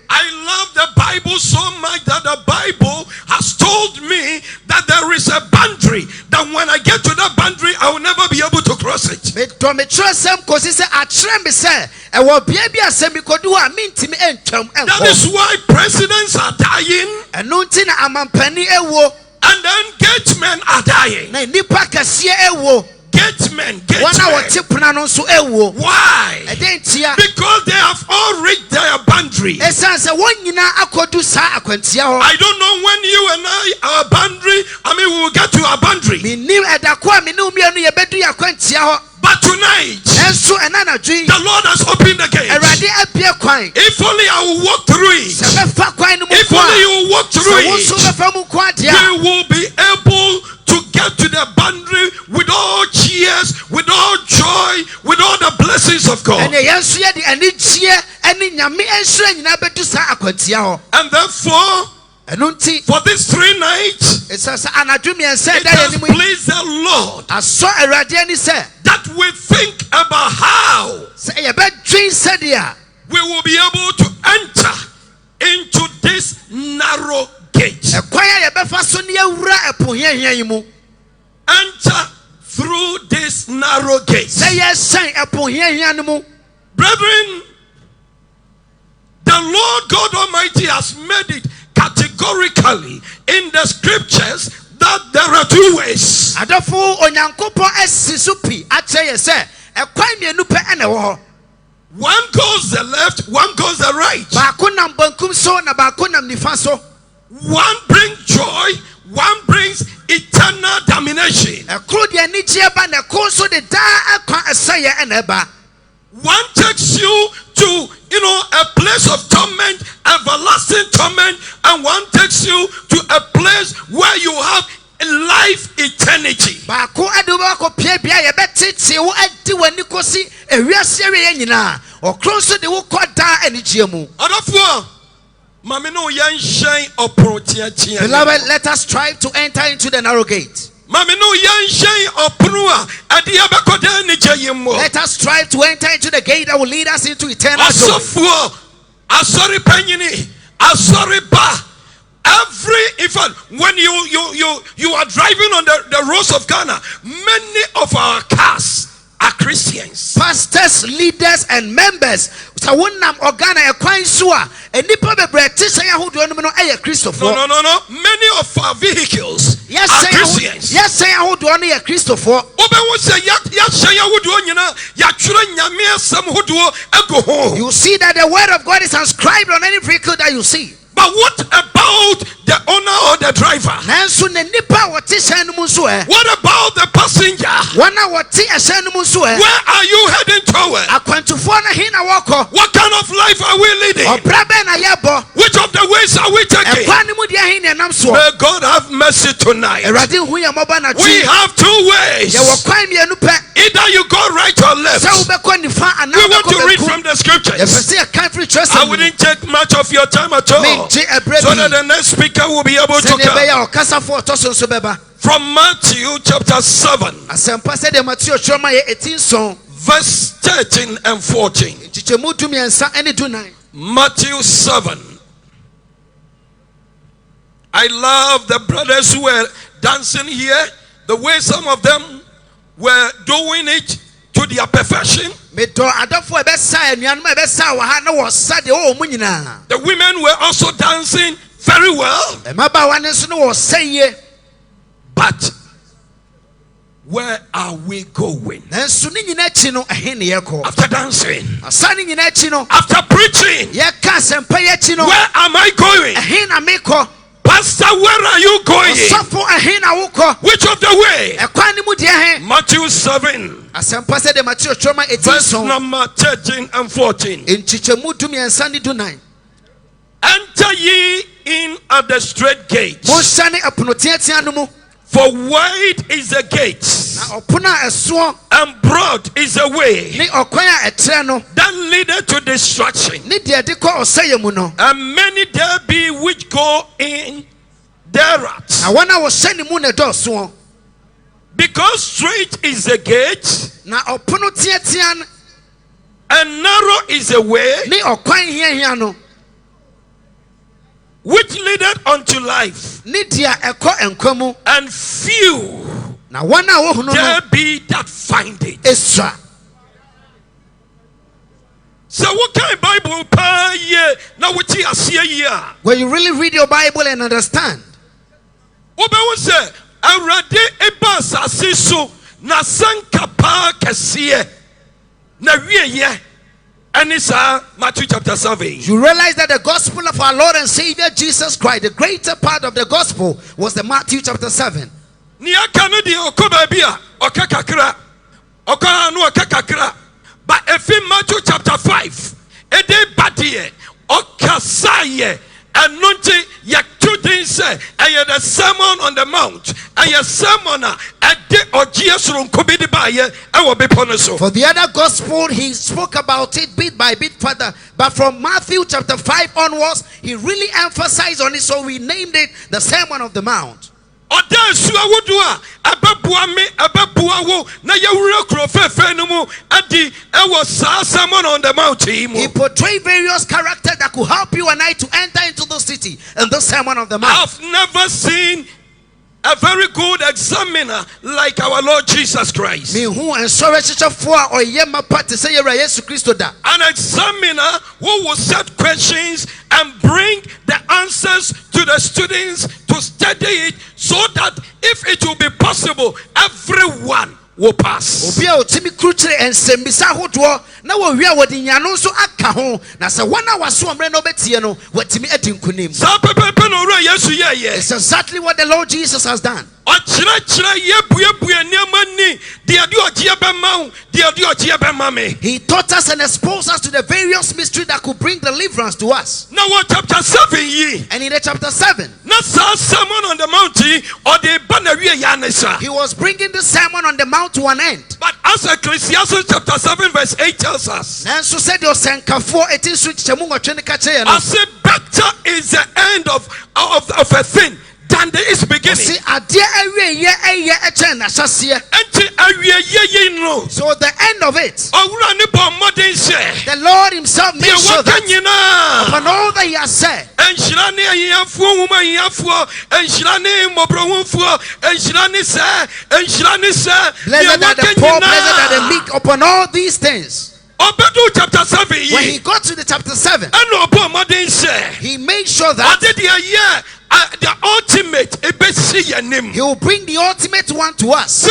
I love the Bible so much that the Bible has told me that there is a boundary, that when I get to that boundary, I will never be able to cross it. That is why presidents are dying, and then gate men are dying. Gate men. Why? Because they have all reached their boundary. I don't know when you and I are boundary. We will get to our boundary. But tonight, the Lord has opened the gate. If only I will walk through it. If only you will walk through it, we will be able to get to the boundary with all cheers, with all joy, with all the blessings of God. And therefore, For these 3 nights, it has pleased the Lord that we think about how we will be able to enter into this narrow gate. Enter through this narrow gate. Brethren, the Lord God Almighty has made it categorically in the scriptures that there are 2 ways. One goes the left, one goes the right. One brings joy, one brings eternal damnation. One takes you to, a place of torment, everlasting torment, and one takes you to a place where you have life eternity. Beloved, let us strive to enter into the narrow gate. Let us strive to enter into the gate that will lead us into eternal joy. In fact, when you are driving on the roads of Ghana, many of our cars are Christians. Pastors, leaders, and members. No. Many of our vehicles are Christians. You see that the word of God is inscribed on any vehicle that you see. But what about the owner or the driver? What about the passenger? Where are you heading toward? What kind of life are we leading? Which of the ways are we taking? May God have mercy tonight. We have 2 ways. Either you go right or left. We want to read from the scriptures. I wouldn't take much of your time at all, so that the next speaker will be able to come. From Matthew chapter 7, verse 13 and 14. Matthew 7. I love the brothers who were dancing here, the way some of them were doing it to their perfection. The women were also dancing very well. But where are we going? After dancing, after preaching, where am I going? Pastor, where are you going? Which of the way? Matthew 7, verse number 13 and 14. Enter ye in at the straight gate. For wide is the gate, and broad is the way that leadeth to destruction, and many there be which go in thereat. Because straight is the gate, and narrow is the way which leadeth unto life, and few there be that find it. So what kind of Bible now when you really read your Bible and understand, Matthew chapter 7. You realize that the gospel of our Lord and Savior Jesus Christ, the greater part of the gospel, was the Matthew chapter 7. But if in Matthew chapter 5, and nunti ya children say, and the Sermon on the Mount. A sermon a day or Jesus from Kobidi Baye. I will be punished. For the other gospel, he spoke about it bit by bit further. But from Matthew chapter 5 onwards, he really emphasized on it. So we named it the Sermon of the Mount. He portrayed various characters that could help you and I to enter into the city in the Sermon of the Mount. I've never seen a very good examiner like our Lord Jesus Christ. An examiner who will set questions and bring the answers to the students to study it, so that if it will be possible, everyone will pass. It's exactly what the Lord Jesus has done. He taught us and exposed us to the various mysteries that could bring deliverance to us. Now what chapter 7 and in the chapter 7, Sermon on the Mount, he was bringing the Sermon on the Mount to an end. But as Ecclesiastes chapter 7 verse 8 tells us, I said better is the end of a thing than the its beginning. So the end of it, the Lord himself made sure that upon all that he has said, blessed are the poor, blessed are the meek, upon all these things. Chapter 7, when he got to the chapter 7, he made sure that the ultimate, he will bring the ultimate one to us.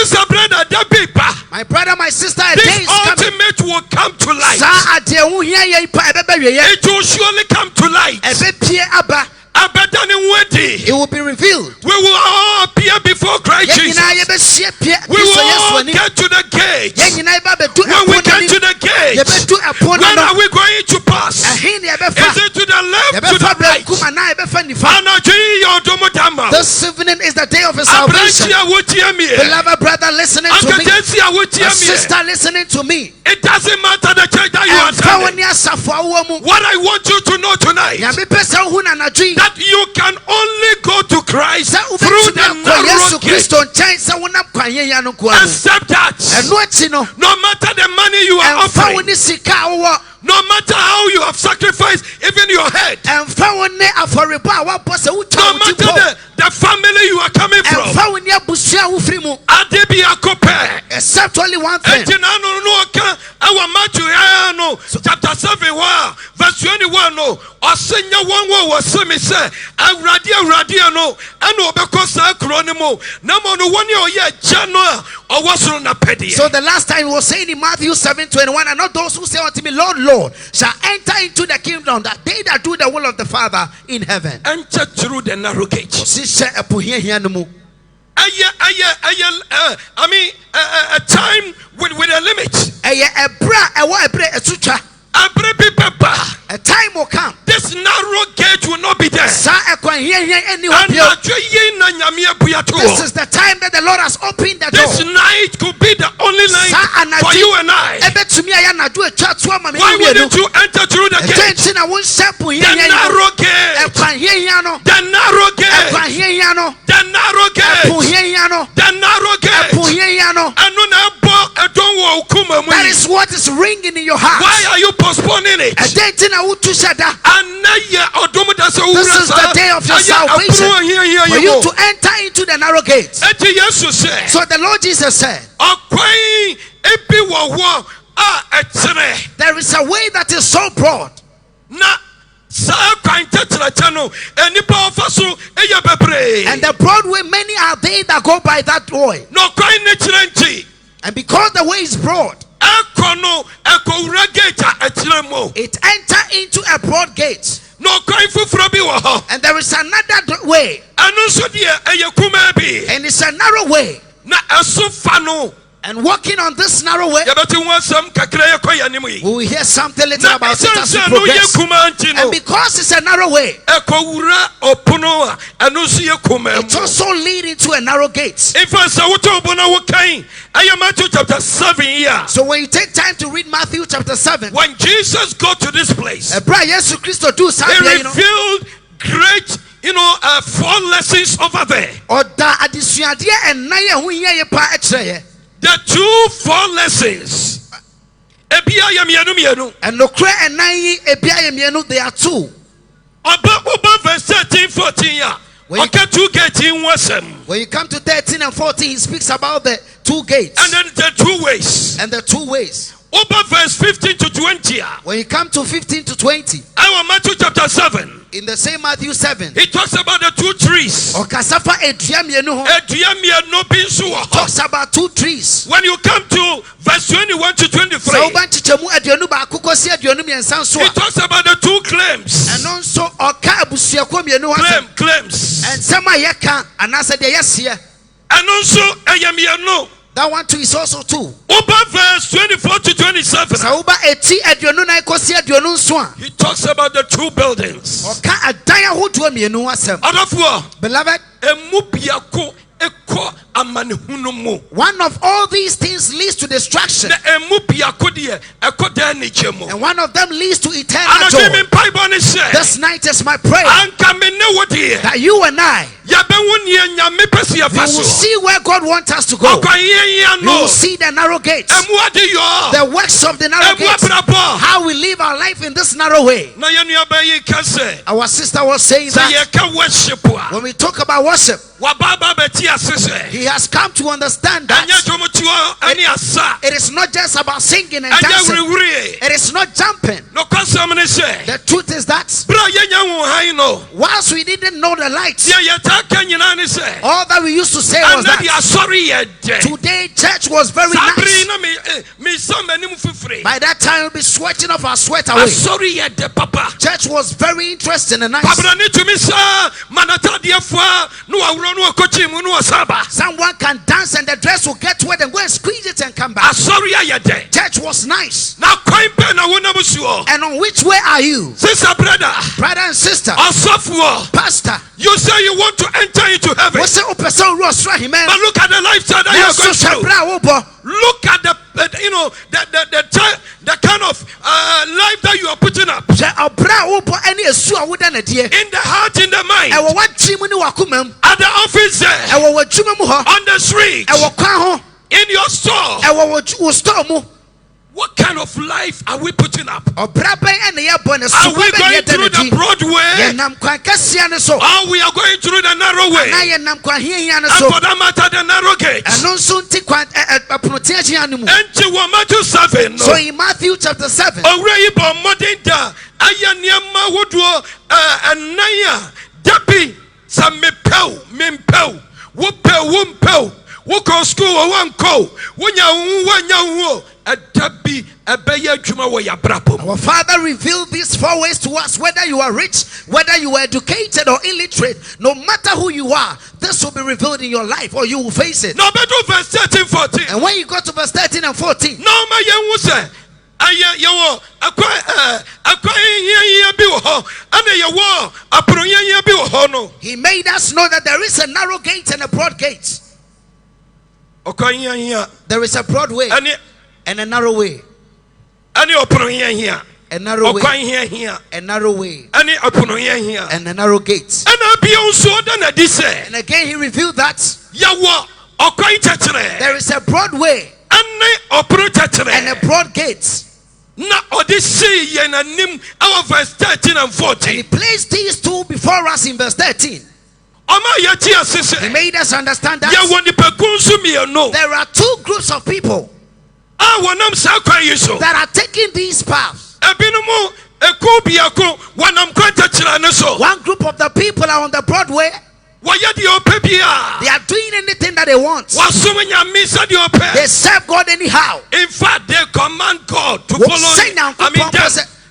My brother, my sister, a day is coming. Ultimate will come to light. It will surely come to light. It will be revealed. We will all appear before Christ Jesus. We will all get to the gate. When we get to the gate, when are we going to pass? Is it to the left, to the right? This evening is the day of his salvation. Beloved brother listening to me, a sister listening to me, it doesn't matter the church that you are attending. What I want you to know tonight, that you can only go to Christ through the narrow gate. Accept that. No matter the money you are offering, no matter how you have sacrificed even your head, no matter the family you are coming from, except only one thing. Chapter 7 verse 21 So the last time he was saying in Matthew 7:21, and not those who say unto me, Lord, Lord, shall enter into the kingdom, that they that do the will of the Father in heaven. Enter through the narrow gate. I mean, a time with a limit. A time will come. This narrow gate will not be there. This is the time that the Lord has opened the door. This night could be the only night for you and I. Why wouldn't you enter through the gate? The narrow gate. The narrow gate. The narrow gate. The narrow gate. That is what is ringing in your heart. Why are you postponing it? This is the day of your salvation, for you to enter into the narrow gates. So the Lord Jesus said, there is a way that is so broad. And the broad way, many are they that go by that way. And because the way is broad, it enter into a broad gate. And there is another way, and it's a narrow way. And walking on this narrow way, yɛbɛte ho asɛm kakra yɛkɔ yɛ anim yi. we will hear something little Na about it as we ɛsiane sɛ no yɛ progress. kumaa nti And no, because it's a narrow way, ɛkɔwura ɔpono a ɛno nso yɛ kumaa it mu. also leads into a narrow gate. In fact, sɛ wotɔ ɔbɔ na wokan ɛyɛ Matthew chapter 7 here. So when you take time to read Matthew chapter 7, When Jesus got to this place, Ebra Yesu Christo do he something, revealed great, 4 lessons over there. Oda adisuade enaye ho yeye pa ekyereye. The 2 4 lessons. Ebia yɛ mmienu. And nokre enaye ebia ye mienu, they are 2. Oba verse 13, 14 ya. Okay, 2 gates in wasem. When you come to 13 and 14, he speaks about the 2 gates And then the 2 ways. and the 2 ways. Oba verse 15 to 20 ya. When you come to 15 to 20, Our Matthew chapter 7. in the same Matthew 7, He talks about the 2 trees. Okasafa edua mienu ho, Edua mmienu bi nso wɔ hɔ. talks about 2 trees. When you come to verse 21 to 23, So uba nchichemu aduonu ba akoko si aduonu miensa nso he a. talks about the 2 claims. Ɛno nso ɔka abusuako mienu ho asɛm. Claims. Nsɛm a yɛka anaasɛ deɛ yɛseɛ. Ɛno nso ɛyɛ mmienu. That one too is also 2. Oba verse 24 to 27. Sɛ woba eti aduonu na ekosi aduonu nso a, He talks about the 2 buildings. ɔka adan ahodoɔ mienu ho asɛm. Adɔfoɔ, Beloved, emu biako ekɔ amanehunu mu. one of all these things leads to destruction, Na emu biako deɛ ɛkɔ dan n'ekyɛ mu. and one of them leads to eternal Anadwo mi joy. mpaebɔ ne sɛ, This night is my prayer anka me ne wo deɛ, that you and I, yɛbɛhu nea Nyame pɛ sɛ we yɛfa will so. see where God wants us to go. Ɔkɔyɛyɛ We no. will see the narrow gates, Emu ade yɔ. the works of the narrow Emu gates, abrabɔ. how we live our life in this narrow way. Na yɛn nuaba yi ka sɛ, Our sister was saying sɛ that yɛka worship a, when we talk about worship, waba aba bɛte ase sɛ, he has come to understand ɛnyɛ that dwomtoɔ ɛne asa, it is not just about singing and ɛnyɛ dancing. wuriwuri. It is not jumping. Nokwasɛm ne sɛ, The truth is that bere a yɛnya wo hann no, whilst we didn't know the lights, deɛ yɛtaa ka nyinaa ne sɛ, all that we used to say was ɛnɛ de that asɔre yɛ dɛ. today church was very Saa bere nice. yi na mesa m'anim fifiri. By that time, we'll be sweating off our sweat away. Asɔre yɛ dɛ papa. Church was very interesting and nice. Pabrani tumi saa manatadeɛfoɔ a na wawuro no wakɔkyi mu na wɔsaba. Someone can dance and the dress will get wet and go and squeeze it and come back. Asɔre ayɛ dɛ. Church was nice. Na kwan bɛn na wonam soɔ. And on which way are you? Sister brother, Brother and sister, ɔsɔfoɔ, pastor, you say you want to enter into heaven. what's the opposite rule? Sorry, man. But look at the lifestyle that Yes, you're so going through. Shabra, Look at the kind of life that you are putting up. In the heart, in the mind, at the office there, on the street, in your store. What kind of life are we putting up? Are we going through the broad way? Or we are going through the narrow way? And for that matter, the narrow gate. And Matthew 7. So in Matthew chapter 7, Already by modern da ayaniama wodo anaya dabi samepel mimpel wompel woko school wanko wonya adabi ebeye adwuma wo yabrapom. our Father revealed these 4 ways to us. Whether you are rich, whether you are educated or illiterate, no matter who you are, this will be revealed in your life or you will face it. Now better verse 13 14. And when you go to verse 13 and 14, No ma yenwu se aya yewo akwa hiya bi wo ho ana yewo apronya bi wo ho no. he made us know that there is a narrow gate and a broad gate. Akwa hiya There is a broad way and a narrow way. ani opronya hiya. A narrow way, Okwan hiya. a narrow way, Ani apronya hiya. and a narrow gate. Ana bi unso da na di se. And again, he revealed that Yawo okwan chachire. there is a broad way Ani opro and chachire. a broad gate. Na odisi ye na nim our verse 13 and And he 14. placed these 2 before us in verse 13. Oma yati He asese. made us understand Ya that woni pekunsu mi no. there are 2 groups of people Ah wonam sa kwan yi so. that are taking these paths. Ebinumu eko biako wanam kwan chachire ne so. One group of the people are on the broad way. Waya di ope bia. They are doing anything that they want. Wasum nyame sa di They ope. serve God anyhow. In fact, they command God to What follow. say I mean,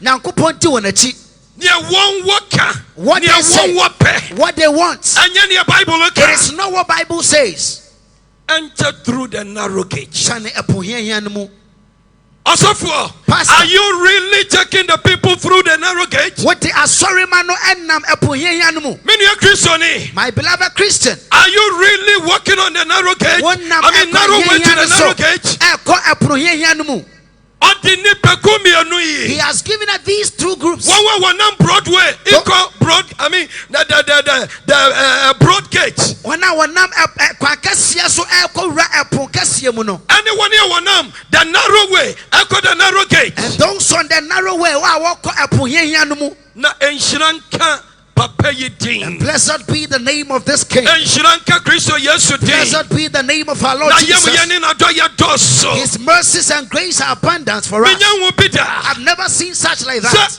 Nyankopɔn near one worker, What near they say. one wape. what they want. And then your Bible look It is not what Bible says. enter through the narrow gate. Shane epohiahia no mu. Osofo, Pastor. are you really taking the people through the narrow gate? What the asori man no enam epohiahia no mu. Many Christians, My beloved Christian. are you really walking on the narrow gate? Narrow way to the narrow gate. Eko epohiahia no mu. He has given us these two groups. One Broadway, broad. I mean the broad gate. Anyone here the narrow way, the narrow gate. And those on the narrow way, Na enshranka papa yedin. Blessed be the name of this king. Enshranka Kristo Yesu din. Blessed be the name of our Lord Jesus. His mercies and grace are abundant for us. I've never seen such like that. That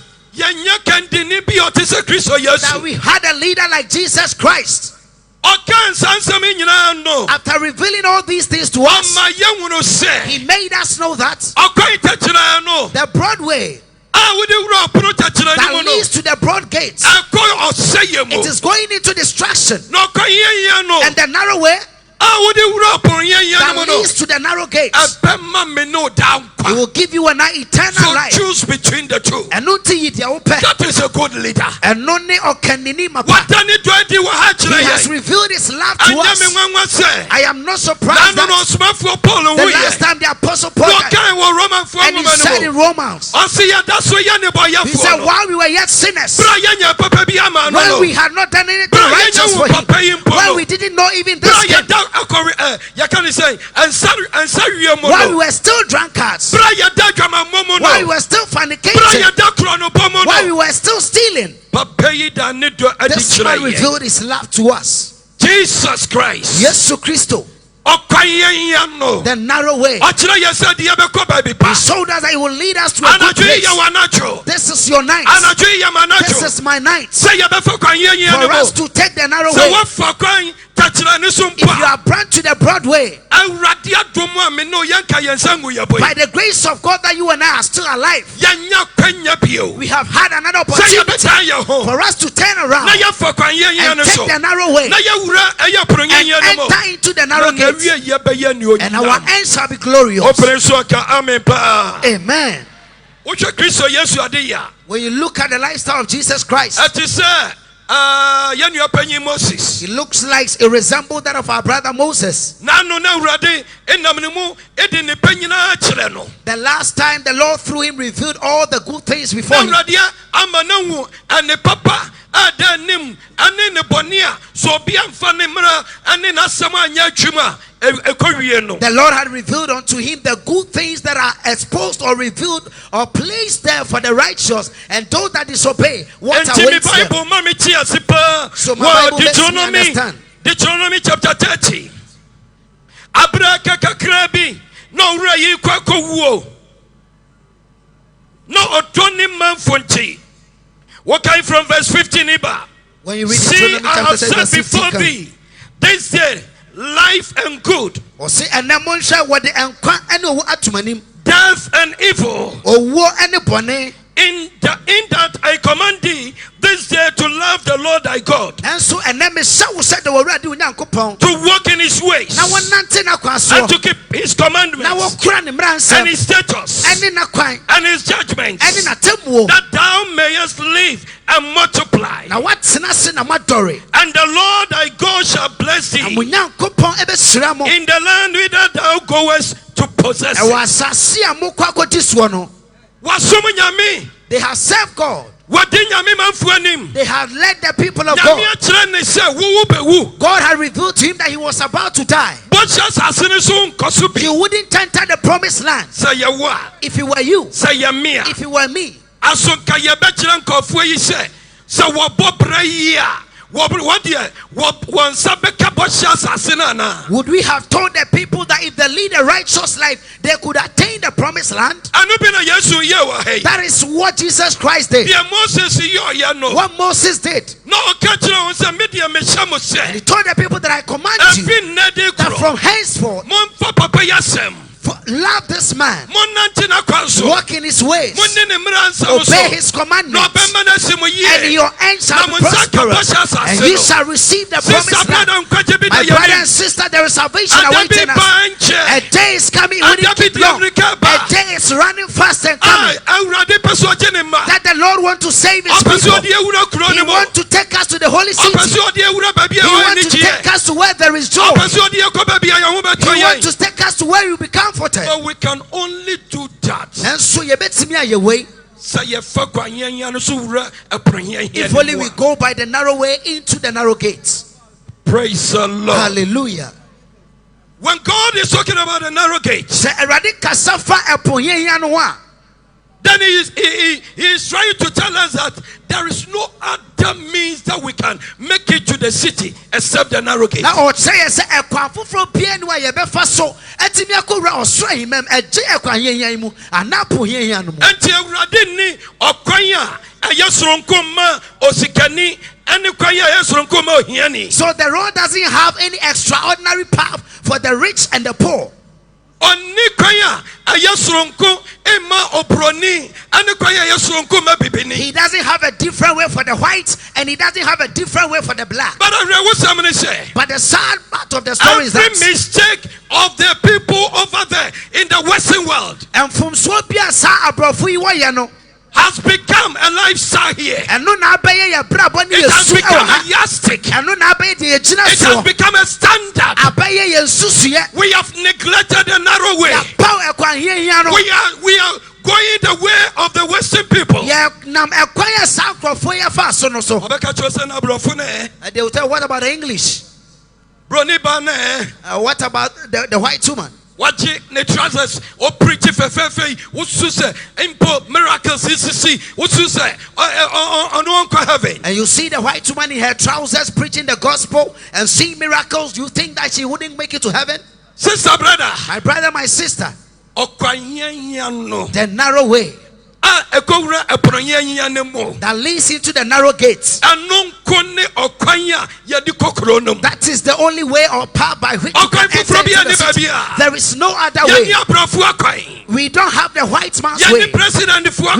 we had a leader like Jesus Christ. After revealing all these things to us, he made us know that the Broadway that leads to the broad gates, it is going into destruction, and the narrow way that leads to the narrow gates, he will give you an eternal life. Choose between the two. That is a good leader. He has revealed his love to us. I am not surprised that the last time the apostle Paul and he said in Romans, he said, while we were yet sinners, when we had not done anything righteous for him, when we didn't know even this game, while we were still drunkards, while we were still fornicating, while we were still stealing, this man revealed his love to us. Jesus Christ. Yesu Christo. The narrow way. He showed us that he will lead us to a good place. This is your night. This is my night. For us to take the narrow way. If you are brought to the broad way, by the grace of God that you and I are still alive, we have had another opportunity for us to turn around and take the narrow way and enter into the narrow gate, and our end shall be glorious. Amen. When you look at the lifestyle of Jesus Christ, he looks like it resembles that of our brother Moses. The last time the Lord through him revealed all the good things before him. The Lord had revealed unto him the good things that are exposed or revealed or placed there for the righteous, and those that disobey, what awaits them. So my Bible makes me understand. Deuteronomy chapter 30. Abraka kakrabi no rayi kwako wuo. No otoni manfonti. What came from verse 15 iba? When you read see, I have said before thee this day life and good, death and evil. In that I command thee this day to love the Lord thy God, to walk in his ways, and to keep his commandments, and his statutes, and his judgments, that thou mayest live and multiply. And the Lord thy God shall bless thee in the land whither thou goest to possess it. They have served God. They have led the people of God. God had revealed to him that he was about to die. He wouldn't enter the promised land. If it were you, if it were me, would we have told the people that if they lead a righteous life, they could attain the promised land? That is what Jesus Christ did. What Moses did. And he told the people that I command you that from henceforth, love this man, walk in his ways, obey his commandments, and he your end shall be prosperous, and you shall receive the promised land. My brother and sister, there is salvation awaiting us. A day is coming, we need to keep long. A day is running fast and coming. That the Lord wants to save his people. He wants to take us to the holy city. He wants to take us to where there is joy. He wants to take us to where you be comforted. But we can only do that. And so you bet me your way. If only we go by the narrow way into the narrow gates. Praise the Lord. Hallelujah. When God is talking about the narrow gates, then he is trying to tell us that there is no other means that we can make it to the city except the narrow gate. So the road doesn't have any extraordinary path for the rich and the poor. He doesn't have a different way for the white, and he doesn't have a different way for the black. But the sad part of the story is that every mistake of the people over there in the Western world has become a lifestyle here. It has become a yardstick. It has become a standard. We have neglected the narrow way. We are going the way of the Western people. They will tell, what about the English? What about the white woman? What the trousers or preach what you say import miracles what you say on heaven. And you see the white woman in her trousers preaching the gospel and see miracles. You think that she wouldn't make it to heaven? Sister, brother, my brother, my sister, the narrow way that leads into the narrow gates. That is the only way or path by which you can enter into the city. There is no other way. We don't have the white man's way. We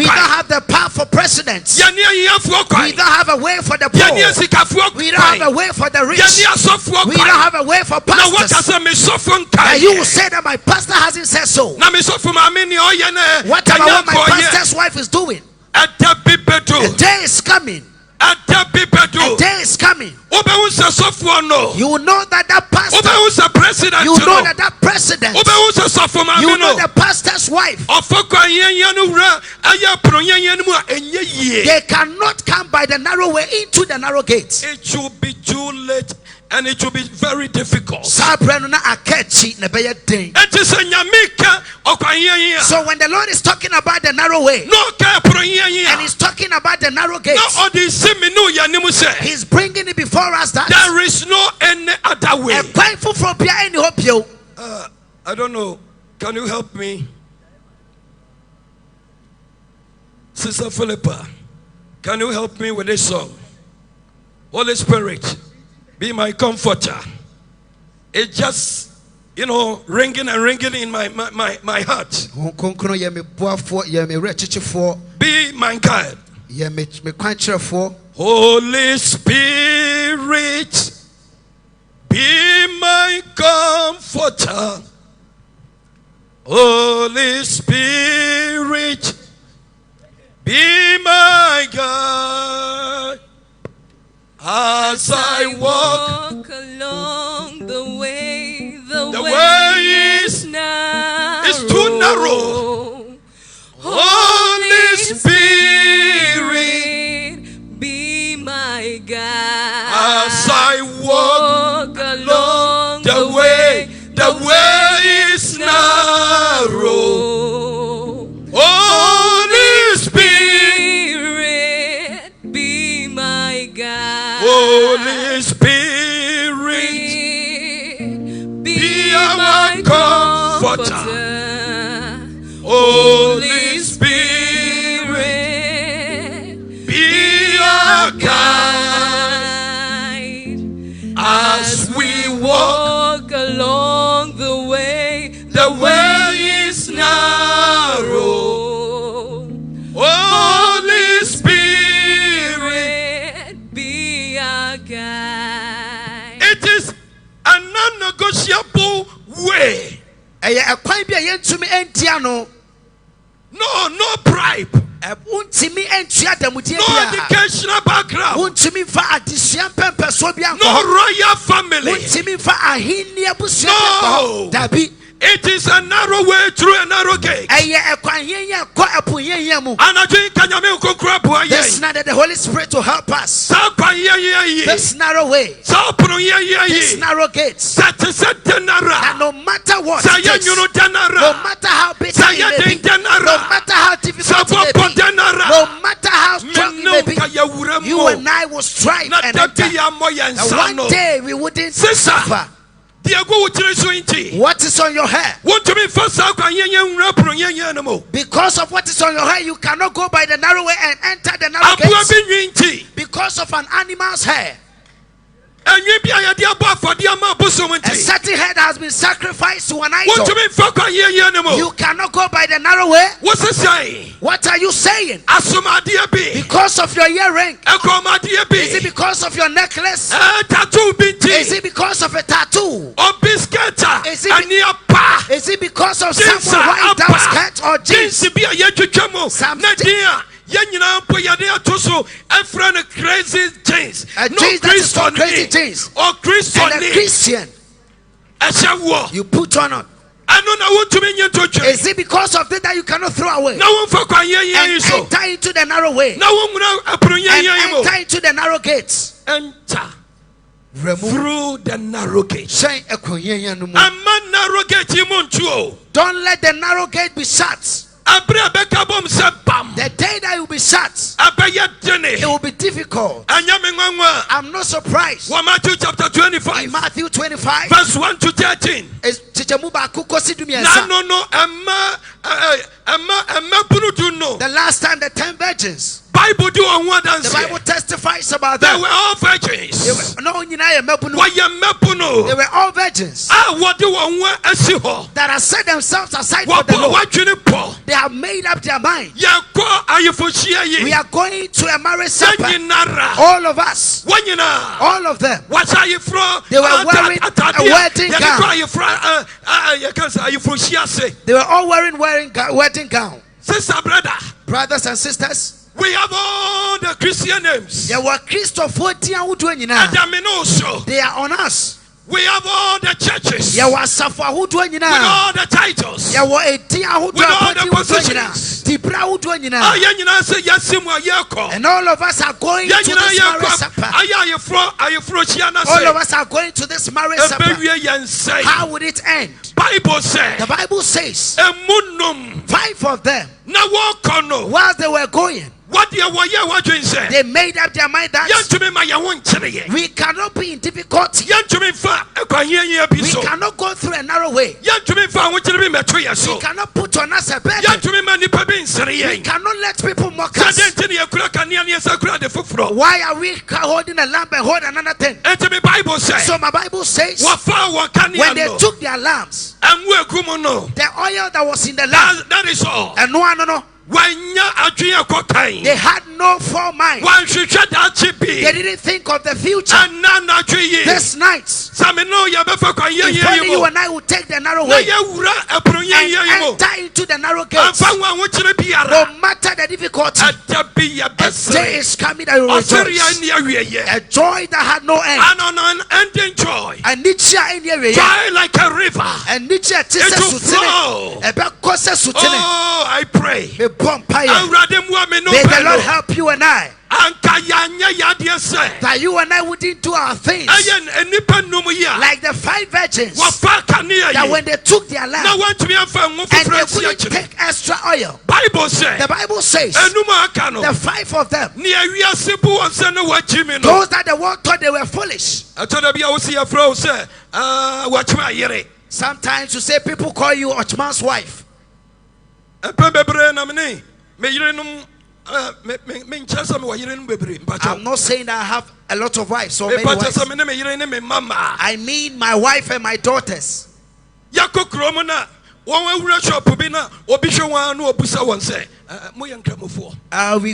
don't have the path for presidents. We don't have a way for the poor. We don't have a way for the rich. We don't have a way for pastors. And you will say that my pastor hasn't said so. What about what my pastor's wife is doing? A day is coming. A day is coming. You will know that that pastor, you will know that that president, you will know the pastor's wife. They cannot come by the narrow way into the narrow gates. It will be too late. And it will be very difficult. So when the Lord is talking about the narrow way, and he's talking about the narrow gates, he's bringing it before us that there is no any other way. I don't know. Can you help me? Sister Philippa, can you help me with this song? Holy Spirit, be my comforter. It's just, ringing and ringing in my heart. Be my guide. Holy Spirit, be my comforter. Holy Spirit, be my guide. As I walk along the way, the way is narrow. It's too narrow. Holy Spirit, be my guide. As I walk along the way is narrow. Holy Spirit, be my guide. Holy Spirit, be our comforter. Holy Spirit, be our guide. As we walk along the way is narrow. Holy Spirit, No bribe. No educational background. No royal family. No. It is a narrow way through a narrow gate. This night the Holy Spirit will help us. This narrow way. This narrow gates. And no matter what it is, no matter how bitter it may be, no matter how difficult it may be, no matter how strong it may be, you and I will strive and enter. And one day we wouldn't suffer. What is on your head? Because of what is on your head, you cannot go by the narrow way and enter the narrow gates. Because of an animal's hair. A certain head has been sacrificed to an idol. You cannot go by the narrow way. What are you saying? Because of your earring? Is it because of your necklace? Is it because of a tattoo? Is it because of someone white down skirt or jeans? Crazy jeans. A jeans that is called crazy jeans. Or Christian. And a Christian. You put on it. Is it because of that you cannot throw away? And enter into the narrow way. And enter into the narrow gates. Enter through the narrow gate. Don't let the narrow gate be shut. The day that will be shut, it will be difficult. I'm not surprised. Matthew chapter 25, in Matthew 25, verse 1 to 13. The last time the 10 virgins, the Bible testifies about them. They were all virgins. They were all virgins that have set themselves aside for the Lord. They have made up their mind. We are going to a marriage supper. All of us. All of them. They were wearing a wedding gown. They were all wearing wedding gown. Sister, brother, brothers and sisters, we have all the Christian names. They are on us. We have all the churches. With all the titles. With all the positions. And all of us are going to this marriage supper. All of us are going to this marriage supper. How would it end? The Bible says 5 of them, whilst they were going, they made up their mind that we cannot be in difficulty. We cannot go through a narrow way. We cannot put on us a burden. We cannot let people mock us. Why are we holding a lamp and holding another thing? So my Bible says when they took their lamps, the oil that was in the lamp, that is all. And no. They had no foresight. They didn't think of the future. This night, if only you and I will take the narrow way and enter into the narrow gates, no matter the difficulty, a day is coming that you will rejoice. A joy that had no end. And joy like a river. And it will flow. Oh, I pray. May the Lord help you and I. That you and I wouldn't do our things like the 5 virgins, that when they took their lamp and they couldn't take extra oil. The Bible says the 5 of them, those that the world thought they were foolish. Sometimes you say people call you Ochman's wife. I'm not saying that I have a lot of wives or many wives. I mean my wife and my daughters. We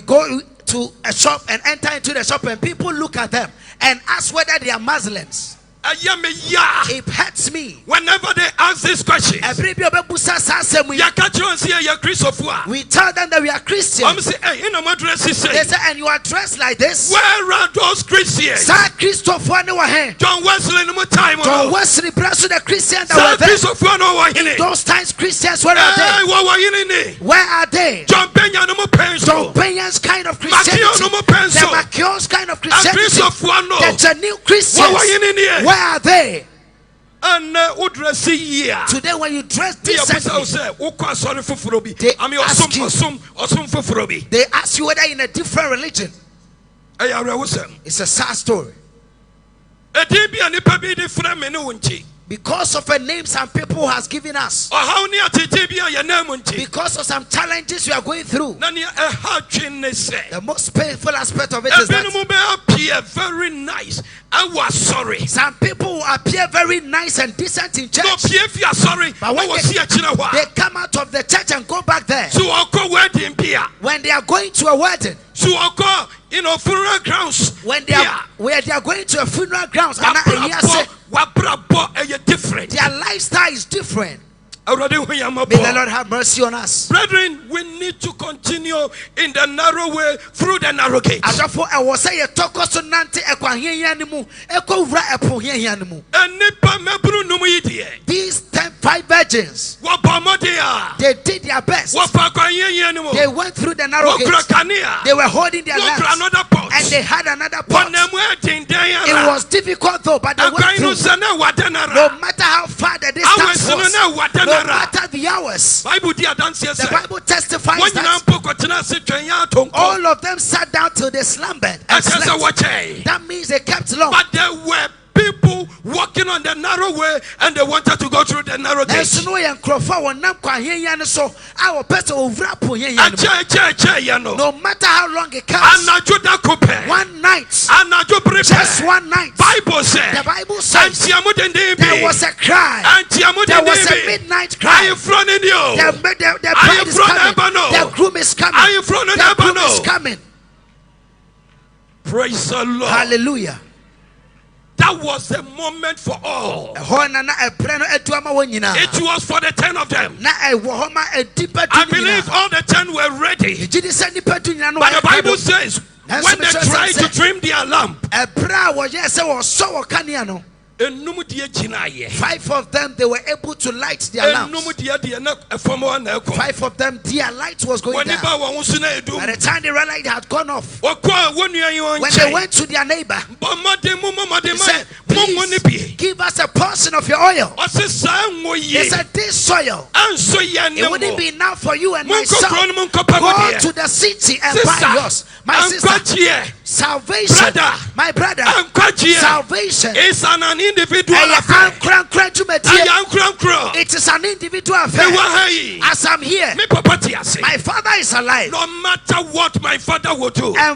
go to a shop and enter into the shop and people look at them and ask whether they are Muslims. It hurts me. Whenever they ask this question, We tell them that we are Christians. They say, and you are dressed like this. Where are those Christians? John Wesley blessed the Christians that were there. In those times, Christians, where are they? Where are they? John Bunyan's kind of Christianity, the Macchion's kind of Christianity, the genuine Christians, where are they? And Today, when you dress decently, they ask you whether in a different religion. It's a sad story. Because of a name some people has given us. Because of some challenges we are going through. The most painful aspect of it is that very nice. I was sorry. Some people will appear very nice and decent in church. But when they come out of the church and go back there, when they are going to a wedding, funeral grounds, when they are going to a funeral grounds, different. Their lifestyle is different. May the Lord have mercy on us. Brethren, we need to continue in the narrow way through the narrow gate. These 5 virgins, they did their best. They went through the narrow gate. They were holding their lamps, and they had another pot. It was difficult though, but they went through. No matter how far the distance was, no matter the hours, the Bible testifies that all of them sat down till they slumbered and slept. That means they kept long. But there were people walking on the narrow way and they wanted to go through the narrow gate. No matter how long it comes, one night, just one night, the Bible says there was a cry, there was a midnight cry. The bride is coming, the groom is coming, the groom is coming. Praise the Lord. Hallelujah. That was the moment for all. It was for the 10 of them. I believe all the 10 were ready. But the Bible says when they tried to trim their lamp, 5 of them, they were able to light their lamps. 5 of them, their light was going down. By the time the red light had gone off, when they went to their neighbor, they said, please give us a portion of your oil. They said, this oil, it wouldn't be enough for you and my son. Go to the city and buy yours. My sister, salvation, my brother, salvation is an individual affair. It is an individual affair. As I'm here, my father is alive. No matter what my father will do, I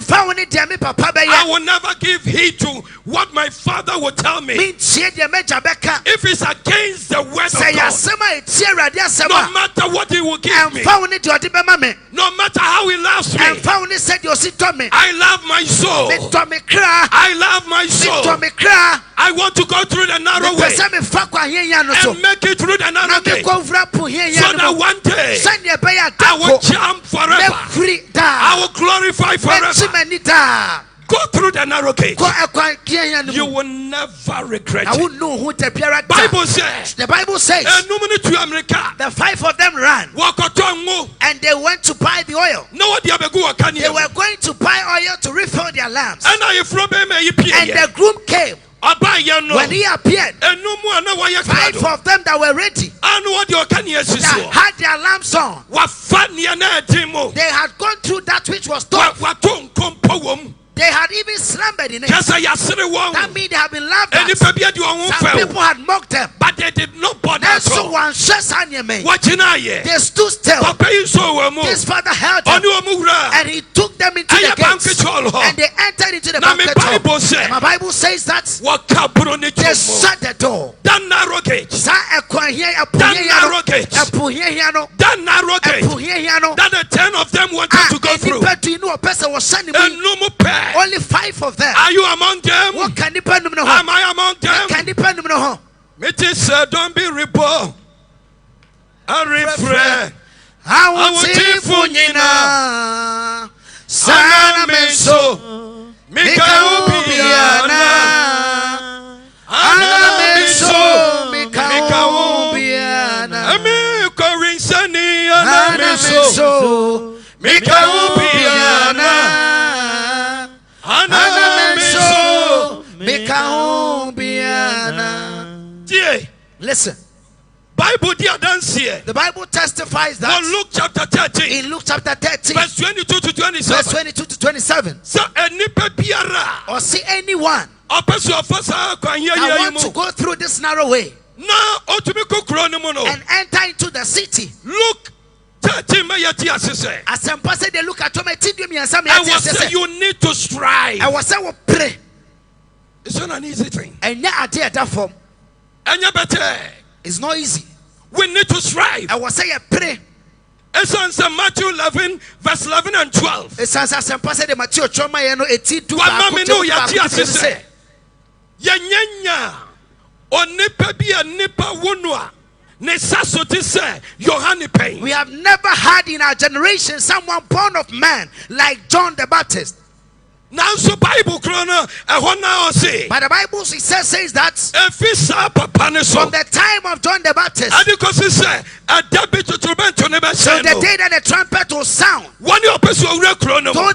will never give heed to what my father will tell me. If it's against the word of God, no matter what he will give me, no matter how he loves me, I love my soul. I love my soul. I want to go through the narrow way and make it through the narrow gate, so that one day I will jump forever. I will glorify forever. Go through the narrow gate. You will never regret it. The Bible says the 5 of them ran and they went to buy the oil. They were going to buy oil to refill their lamps. And the groom came. When he appeared, 5 of them that were ready, that had their lamps on, they had gone through that which was tough. They had even slumbered in it. That means they have been laughed at. Some people had mocked them, but they did not bother at all. They stood still. His father held them and he took them into the gates and they entered into the banquet hall. And my Bible says that they shut the door. That narrow gate, that the 10 of them wanted to go through. Only 5 of them. Are you among them? Am I among them? don't be reborn. I refrain. I will take for Nina. Sana Meso. Mika Ubiana. Ana Meso. Mika Ubiana. Amiko Rinsani. Ana Meso. Mika Ubiana. Ana Meso. Mika Ubiana. Listen. The Bible testifies that Luke chapter 13, in Luke chapter 13, verse 22 to 27, verse 22 to 27, or see anyone that want to go through this narrow way and enter into the city. Luke 13, as a person they look at you need to strive. I was saying pray. It's not an easy thing. And yeah, I did that form. It's not easy. We need to strive. I was saying pray. It's on Matthew 11, verse 11 and 12. It's as a person the Matthew trauma we have never had in our generation someone born of man like John the Baptist. Now, so Bible chrono, but the Bible says that from the time of John the Baptist, so the day that the trumpet will sound, those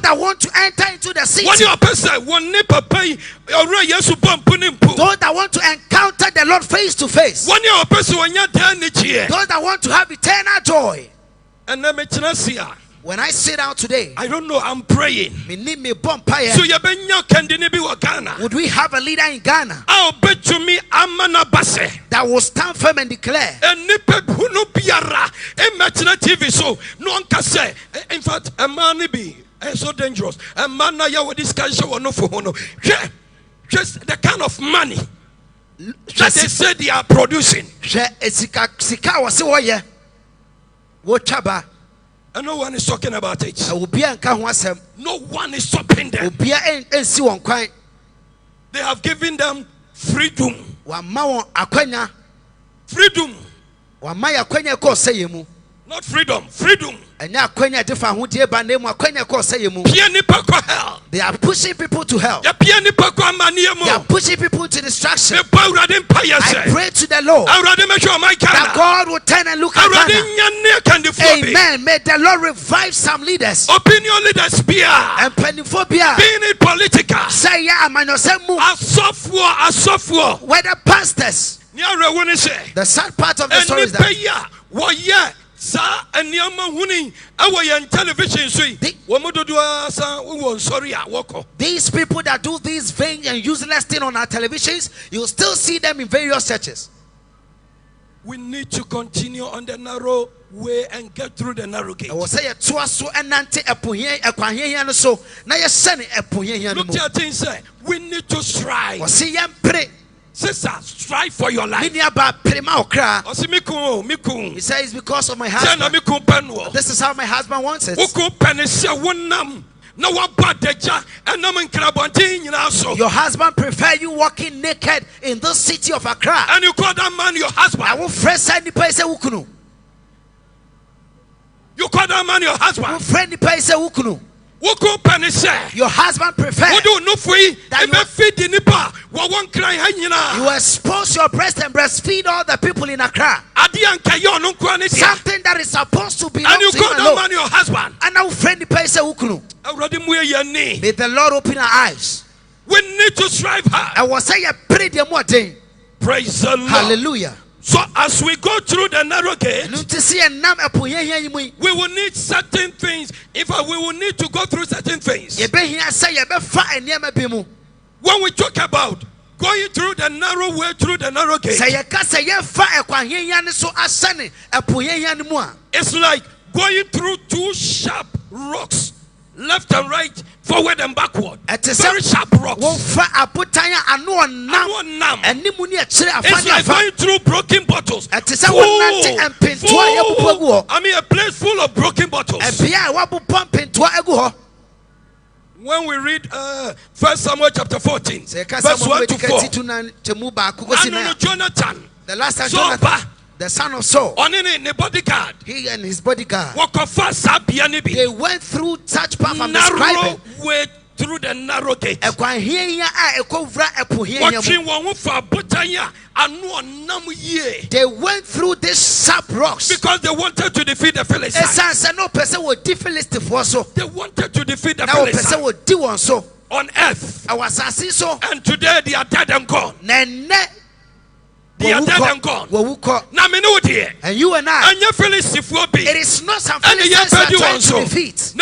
that want to enter into the city, those that want to encounter the Lord face to face, those that want to have eternal joy. When I sit down today, I don't know, I'm praying. So would we have a leader in Ghana I'll bet to me that will stand firm and declare? TV so no one can say. In fact, a man be so dangerous. A man now this guy show no for no. Just the kind of money that they say they are producing. And no one is talking about it. No one is stopping them. They have given them freedom. Freedom. Not freedom. Freedom. They are pushing people to hell. They are pushing people to destruction. I pray to the Lord that God will turn and look at Ghana. Amen. May the Lord revive some leaders. Opinion leaders and peniophobia. Being it political. Say yeah, whether pastors. The sad part of the story is that these people that do these vain and useless things on our televisions, you'll still see them in various churches. We need to continue on the narrow way and get through the narrow gate. Look at things, say we need to strive. Sister, strive for your life. He says, because of my husband. This is how my husband wants it. Your husband prefer you walking naked in this city of Accra. And you call that man your husband. I will fresh any place. You call that man your husband. Your husband prefers you expose your breast and breastfeed all the people in Accra. Something that is supposed to be and you call that man your husband. And now friendly person. May the Lord open our eyes. We need to strive hard. I was saying pray the more day. Praise the Lord. Hallelujah. So as we go through the narrow gate, we will need certain things. In fact, we will need to go through certain things. When we talk about going through the narrow way, through the narrow gate, it's like going through two sharp rocks, left and right, forward and backward. Very sharp rocks. It's like going through broken bottles. I mean, a place full of broken bottles. When we read 1 Samuel chapter 14, verse 1 to 4, Jonathan, the last time Jonathan, the son of Saul, bodyguard, he and his bodyguard, they went through such path I'm describing. Way through the narrow gate. They went through these sharp rocks because they wanted to defeat the Philistines. They wanted to defeat the Philistines on earth. And today they are dead and gone. They are dead and gone. And you and I, it is not some Philistines that are trying to defeat,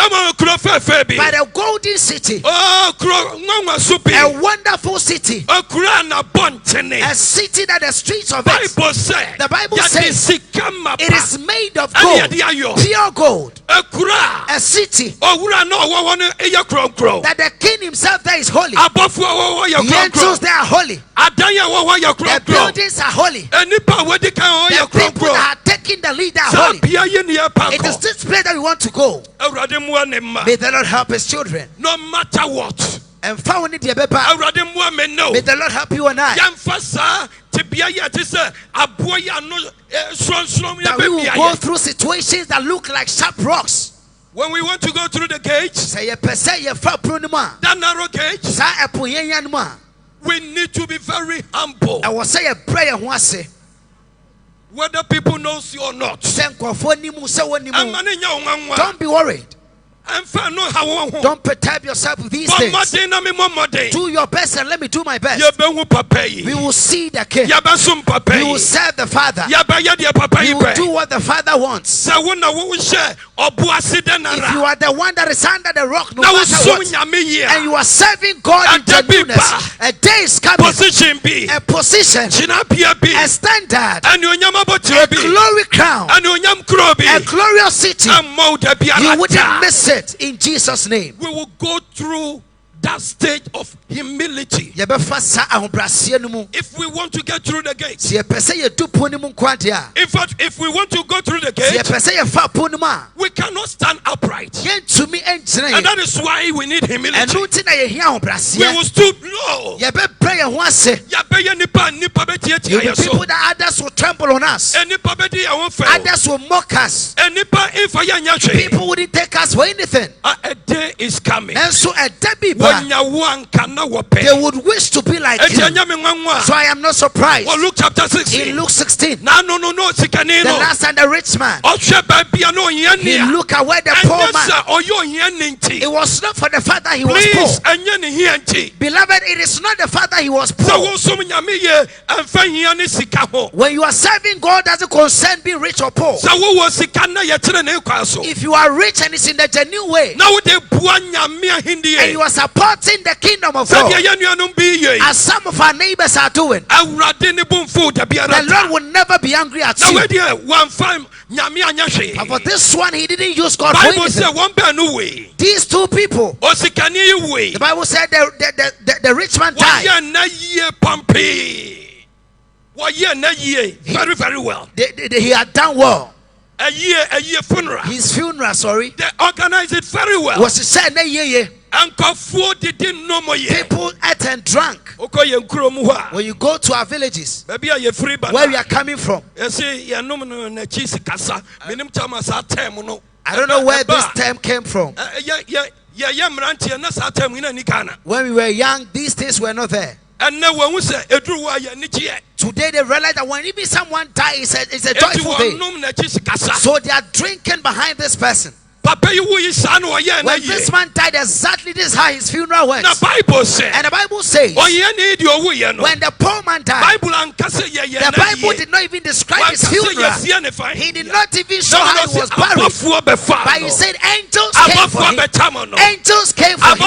but a golden city, a wonderful city, a city that the streets of it, the Bible says, it is made of gold, pure gold, a city that the king himself there is holy, the angels there are holy, the buildings are holy, the people that are taking the lead are holy. It is this place that we want to go. May the Lord help his children. No matter what. And found it, may the Lord help you and I. That we will go through situations that look like sharp rocks. When we want to go through the gates, that narrow gate, we need to be very humble. I will say a prayer whether people knows you or not. Don't be worried. Don't perturb yourself with these things. Do your best and let me do my best. We will see the king. We will serve the Father. We will do what the Father wants. If you are the one that is under the rock, no matter what, and you are serving God in genuineness, a day is coming, a position, a standard, a glory crown, a glorious city. You wouldn't miss it. In Jesus' name, we will go through that stage of humility. If we want to get through the gates, in fact, if we want to go through the gates, we cannot stand upright. And that is why we need humility. We will stoop low. People that others will tremble on us, others will mock us, people wouldn't take us for anything. A day is coming, and so a day they would wish to be like you. So I am not surprised. Well, Luke chapter 16. In Luke 16, the last and the rich man, he looked at where the poor man, it was not for the fact that he was poor. Beloved, it is not the fact that he was poor. When you are serving God, doesn't concern being rich or poor. If you are rich and it's in the genuine way, and you are supporting the kingdom of God, as some of our neighbors are doing, the Lord will never be angry at you. But for this one, he didn't use God for anything. These two people, the Bible said the rich man died. Very, very well. He had done well. A year funeral. His funeral, sorry. They organized it very well. Was said and people ate and drank. When you go to our villages, where we are coming from, I don't know where this term came from. When we were young, these things were not there. And today they realize that when even someone dies, it's a joyful day. So they are drinking behind this person. When this man died, exactly this is how his funeral went. And the Bible says, when the poor man died, the Bible did not even describe his funeral. He did not even show how he was buried. But he said angels came for him. Angels came for him.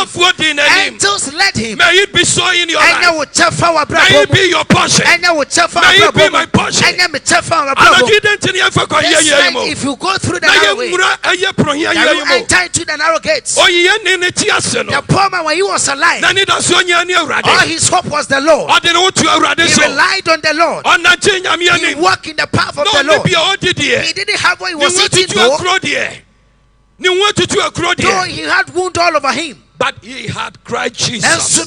Angels led him. May it be so in your life. May it be your portion. May it be my portion. If you go through the narrow way, you enter into the narrow gates. The poor man, when he was alive, all his hope was the Lord. He relied on the Lord. He walked in the path of the Lord. He didn't have what he was eating though. No, he had wound all over him. But he had Christ Jesus.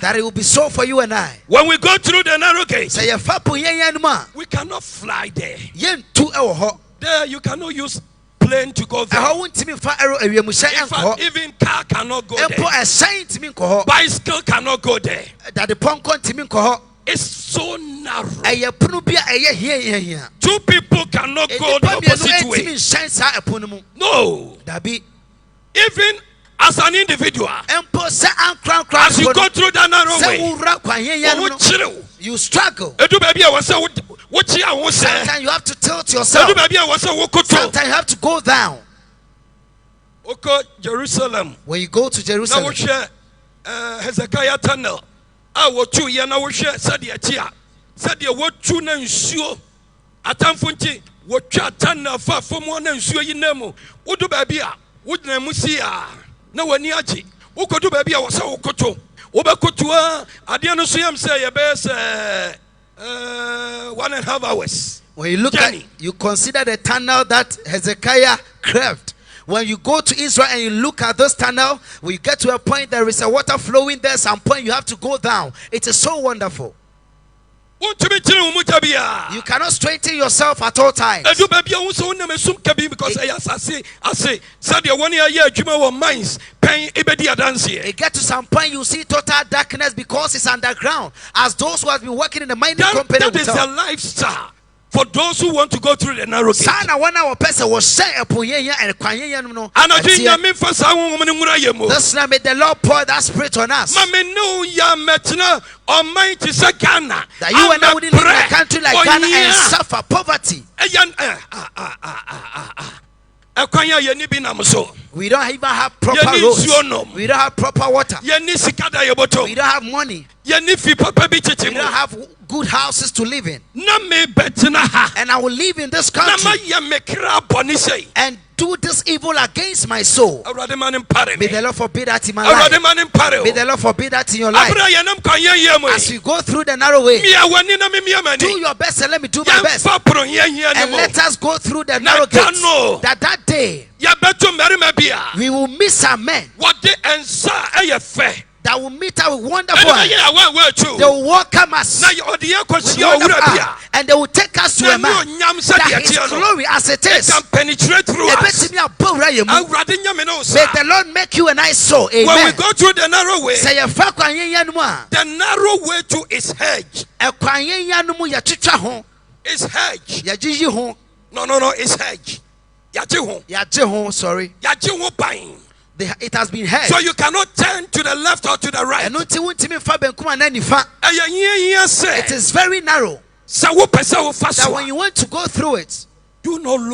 That it will be so for you and I. When we go through the narrow gate, we cannot fly there. There you cannot use plane to go there. In fact, even car cannot go there. Bicycle cannot go there. It's so narrow. 2 people cannot go the opposite way. No. Even as an individual, as you go through that narrow way, you struggle. Sometimes you have to tilt yourself. Sometimes you have to go down. Jerusalem. When you go to Jerusalem, Hezekiah tunnel. I will chew ya na woshe said the wotu na nsuo atamfonti wotwa tunnel fa fomo na nsuo yinemu wodu ba bia wodna musia na wani agi wokodu ba bia wosa wokoto wobekoto ade no so yam say ye be say 1.5 hours. When you look at, you consider the tunnel that Hezekiah carved. When you go to Israel and you look at this tunnel, when you get to a point there is a water flowing there, some point you have to go down. It is so wonderful. You cannot straighten yourself at all times. It gets to some point you see total darkness because it's underground. As those who have been working in the mining company, that is a lifestyle for those who want to go through the narrow gate. This night may the Lord pour that spirit on us. That you and I wouldn't live in a country like Ghana and suffer poverty. We don't even have proper roads. We don't have proper water. We don't have money. We don't have good houses to live in. And I will live in this country and do this evil against my soul. May the Lord forbid that in my life. May the Lord forbid that in your life. As you go through the narrow way, do your best and let me do my best. And let us go through the narrow gates. That day we will meet some men that will meet our wonderful ones. They will welcome us and they will take us to a man that his glory as it is can penetrate through us. May the Lord make you a nice soul. Amen. When we go through the narrow way, the narrow way to is hedge. It's hedge. No, it's hedge. Sorry. It has been hedged. So you cannot turn to the left or to the right. It is very narrow. That when you want to go through it, do not look